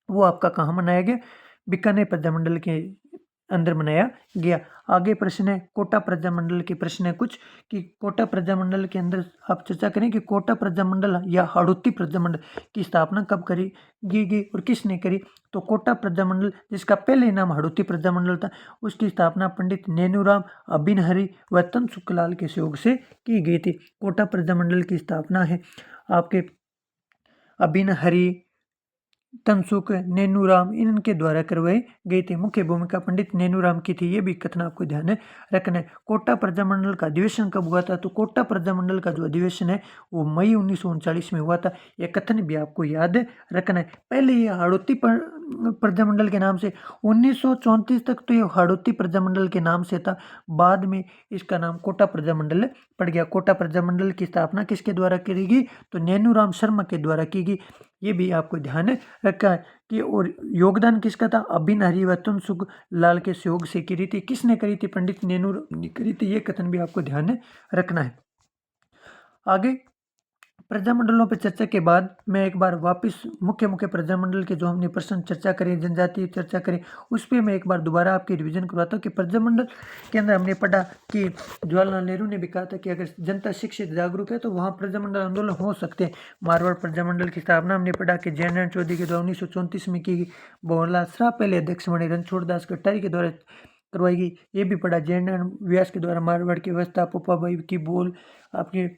वो आपका कहाँ मनाया गया? बीकानेर प्रजामंडल के अंदर मनाया गया। आगे प्रश्न है कोटा प्रजामंडल के प्रश्न है कुछ, कि कोटा प्रजामंडल के अंदर आप चर्चा करें कि कोटा प्रजामंडल या हाड़ौती प्रजामंडल की स्थापना कब करी गई और किसने करी? तो कोटा प्रजामंडल, जिसका पहले नाम हाड़ौती प्रजामंडल था, उसकी स्थापना पंडित नेनूराम अबिनहरी व तनसुखलाल के सहयोग से की गई थी। कोटा प्रजामंडल की स्थापना है आपके अबिनहरी, तनसुख, नेनूराम इनके द्वारा करवाई गई थी। मुख्य भूमिका पंडित नेनूराम की थी। ये भी कथन आपको ध्यान में रखना है। कोटा प्रजामंडल का अधिवेशन कब हुआ था? तो कोटा प्रजामंडल का जो अधिवेशन है वो मई 1939 में हुआ था। यह कथन भी आपको याद रखना है। पहले ये हाड़ौती प्रजामंडल के नाम से 1934 तक तो ये हाड़ौती प्रजामंडल के नाम से था। बाद में इसका नाम कोटा प्रजामंडल पड़ गया। कोटा प्रजामंडल की स्थापना किसके द्वारा की गई? तो नेनूराम शर्मा के द्वारा की गई। ये भी आपको ध्यान रखा है कि और योगदान किसका था? अबिनहरी व तनसुख लाल के सहयोग से करी थी। किसने करी थी? पंडित नेनूराम ने करी थी। ये कथन भी आपको ध्यान रखना है। आगे प्रजामंडलों पर चर्चा के बाद मैं एक बार वापस मुख्य प्रजामंडल के जो हमने प्रश्न चर्चा करें, जनजातीय चर्चा करें, उस पर मैं एक बार दोबारा आपकी रिवीजन करवाता हूँ। कि प्रजामंडल के अंदर हमने पढ़ा कि जवाहरलाल नेहरू ने भी कहा था कि अगर जनता शिक्षित जागरूक है तो वहाँ प्रजामंडल आंदोलन हो सकते हैं। मारवाड़ प्रजामंडल की स्थापना हमने पढ़ा कि जयनारायण चौधरी के द्वारा 1934 में की गई। भंवरलाल शाह पहले अध्यक्ष बने, रणछोड़ दास कटारी के द्वारा करवाई गई। ये भी पढ़ा जयनारायण व्यास के द्वारा मारवाड़ की व्यवस्था, पोपाबाई की बोल, आपके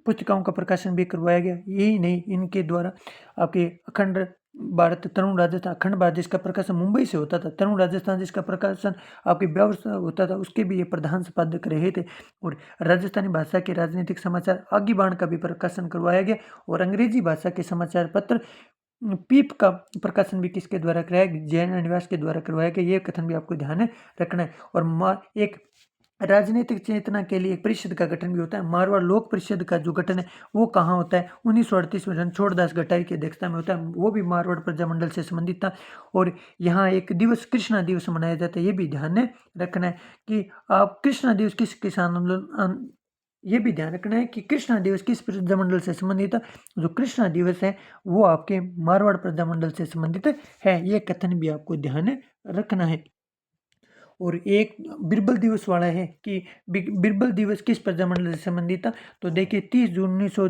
पुस्तिकाओं का प्रकाशन भी करवाया गया। यही नहीं, इनके द्वारा आपके अखंड भारत, तरुण राजस्थान, अखंड भारत जिसका प्रकाशन मुंबई से होता था, तरुण राजस्थान जिसका प्रकाशन आपके ब्यावर से होता था, उसके भी ये प्रधान संपादक रहे थे। और राजस्थानी भाषा के राजनीतिक समाचार आगी बाण का भी प्रकाशन करवाया गया। और अंग्रेजी भाषा के समाचार पत्र पीप का प्रकाशन भी किसके द्वारा कराया गया? जयनारायण व्यास के द्वारा करवाया गया। ये कथन भी आपको ध्यान रखना है। और एक राजनीतिक चेतना के लिए एक परिषद का गठन भी होता है। मारवाड़ लोक परिषद का जो गठन है वो कहाँ होता है? 1938 में रणछोड़ दास कटारी की अध्यक्षता में होता है। वो भी मारवाड़ प्रजामंडल से संबंधित था। और यहाँ एक दिवस कृष्णा दिवस मनाया जाता है। ये भी ध्यान रखना है कि आप कृष्णा दिवस किस किसान आंदोलन, ये भी ध्यान रखना है कि कृष्णा दिवस किस प्रजामंडल से संबंधित है? जो कृष्णा दिवस है वो आपके मारवाड़ प्रजामंडल से संबंधित है। ये कथन भी आपको ध्यान रखना है। और एक बिरबल दिवस वाला है कि बिरबल दिवस किस प्रजामंडल से संबंधित था? तो देखिए 30 जून 1900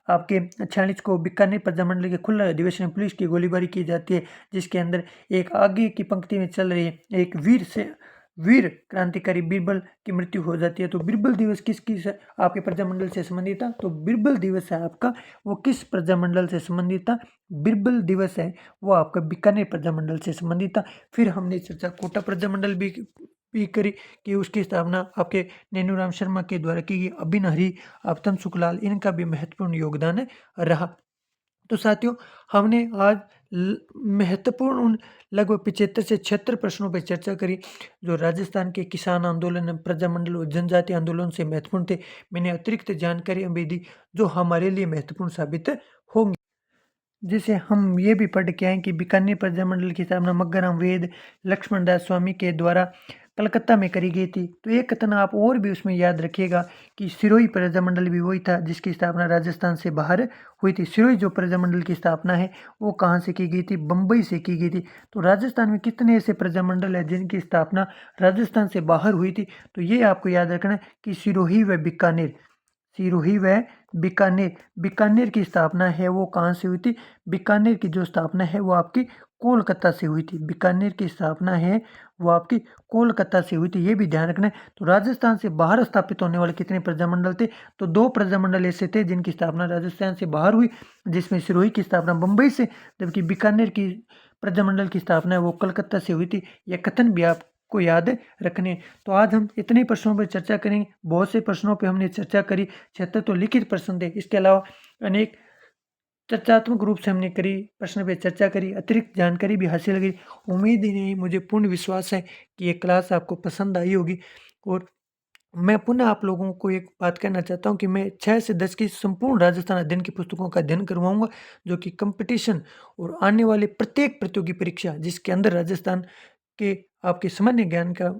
आपके 46 को बीकानेर प्रजामंडल के खुला अधिवेशन में पुलिस की गोलीबारी की जाती है, जिसके अंदर एक आगे की पंक्ति में चल रही है एक वीर क्रांतिकारी बिरबल की मृत्यु हो जाती है। तो बिरबल दिवस किस आपके प्रजामंडल से संबंधित था? तो बिरबल दिवस है आपका वो किस प्रजामंडल से संबंधित था? बिरबल दिवस है वो आपका बीकानेर प्रजामंडल से संबंधित था। फिर हमने चर्चा कोटा प्रजामंडल भी करी कि उसकी स्थापना आपके नेनूराम शर्मा के द्वारा की गई। अबिनहरी, तनसुखलाल, इनका भी महत्वपूर्ण योगदान रहा। तो साथियों, हमने आज महत्वपूर्ण उन लगभग 75 से 76 प्रश्नों पर चर्चा करी जो राजस्थान के किसान आंदोलन, प्रजामंडल और जनजातीय आंदोलन से महत्वपूर्ण थे। मैंने अतिरिक्त जानकारी भी दी जो हमारे लिए महत्वपूर्ण साबित होंगी। जैसे हम ये भी पढ़ के आए कि बीकानेर प्रजामंडल की स्थापना मग्गरराम वेद लक्ष्मण दास स्वामी के द्वारा कलकत्ता में करी गई थी। तो एक कथन आप और भी उसमें याद रखिएगा कि सिरोही प्रजामंडल भी वही था जिसकी स्थापना राजस्थान से बाहर हुई थी। सिरोही जो प्रजामंडल की स्थापना है वो कहाँ से की गई थी? बम्बई से की गई थी। तो राजस्थान में कितने ऐसे प्रजामंडल है जिनकी स्थापना राजस्थान से बाहर हुई थी? तो ये आपको याद रखना है कि सिरोही व बीकानेर, सिरोही व बीकानेर, बीकानेर की स्थापना है वो कहाँ से हुई थी? बीकानेर की जो स्थापना है वो आपकी कोलकाता से हुई थी। बीकानेर की स्थापना है वो आपकी कोलकाता से हुई थी, ये भी ध्यान रखना है। तो राजस्थान से बाहर स्थापित होने वाले कितने प्रजामंडल थे? तो 2 प्रजामंडल ऐसे थे जिनकी स्थापना राजस्थान से बाहर हुई, जिसमें सिरोही की स्थापना बम्बई से, जबकि बीकानेर की प्रजामंडल की स्थापना है वो कलकत्ता से हुई थी। यह कथन भी आपको याद रखने। तो आज हम इतने प्रश्नों पर चर्चा करेंगे। बहुत से प्रश्नों पर हमने चर्चा करी, 76 तो लिखित प्रश्न थे, इसके अलावा अनेक चर्चात्मक रूप से हमने करी, प्रश्न पे चर्चा करी, अतिरिक्त जानकारी भी हासिल करी। उम्मीद ही नहीं, मुझे पूर्ण विश्वास है कि ये क्लास आपको पसंद आई होगी। और मैं पुनः आप लोगों को एक बात कहना चाहता हूँ कि मैं 6 से 10 की संपूर्ण राजस्थान अध्ययन की पुस्तकों का अध्ययन करवाऊंगा, जो कि कंपटीशन और आने वाले प्रत्येक प्रतियोगी परीक्षा जिसके अंदर राजस्थान के आपके सामान्य ज्ञान का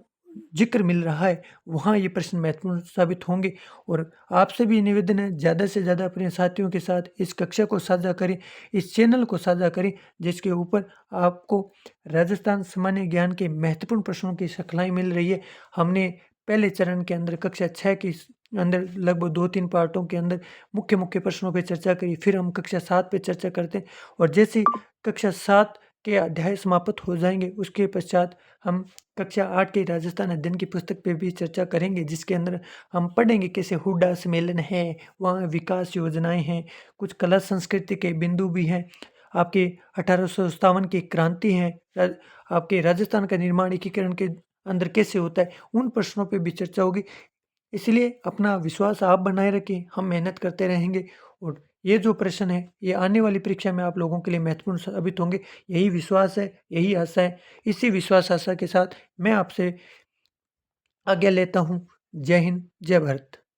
जिक्र मिल रहा है, वहाँ ये प्रश्न महत्वपूर्ण साबित होंगे। और आपसे भी निवेदन है, ज़्यादा से ज़्यादा अपने साथियों के साथ इस कक्षा को साझा करें, इस चैनल को साझा करें, जिसके ऊपर आपको राजस्थान सामान्य ज्ञान के महत्वपूर्ण प्रश्नों की श्रृंखलाएँ मिल रही है। हमने पहले चरण के अंदर कक्षा 6 के अंदर लगभग 2-3 पार्टों के अंदर मुख्य मुख्य प्रश्नों पे चर्चा करी, फिर हम कक्षा 7 पे चर्चा करते हैं। और जैसे ही कक्षा 7 के अध्याय समाप्त हो जाएंगे, उसके पश्चात हम कक्षा 8 की राजस्थान अध्ययन की पुस्तक पे भी चर्चा करेंगे, जिसके अंदर हम पढ़ेंगे कैसे हुड्डा सम्मेलन है, वहाँ विकास योजनाएं हैं, कुछ कला संस्कृति के बिंदु भी हैं, आपके 1857 की क्रांति है, आपके राजस्थान का निर्माण एकीकरण के अंदर कैसे होता है, उन प्रश्नों पे भी चर्चा होगी। इसलिए अपना विश्वास आप बनाए रखें, हम मेहनत करते रहेंगे और ये जो प्रश्न है, ये आने वाली परीक्षा में आप लोगों के लिए महत्वपूर्ण साबित होंगे। यही विश्वास है, यही आशा है। इसी विश्वास आशा के साथ मैं आपसे आज्ञा लेता हूँ। जय हिंद, जय भारत।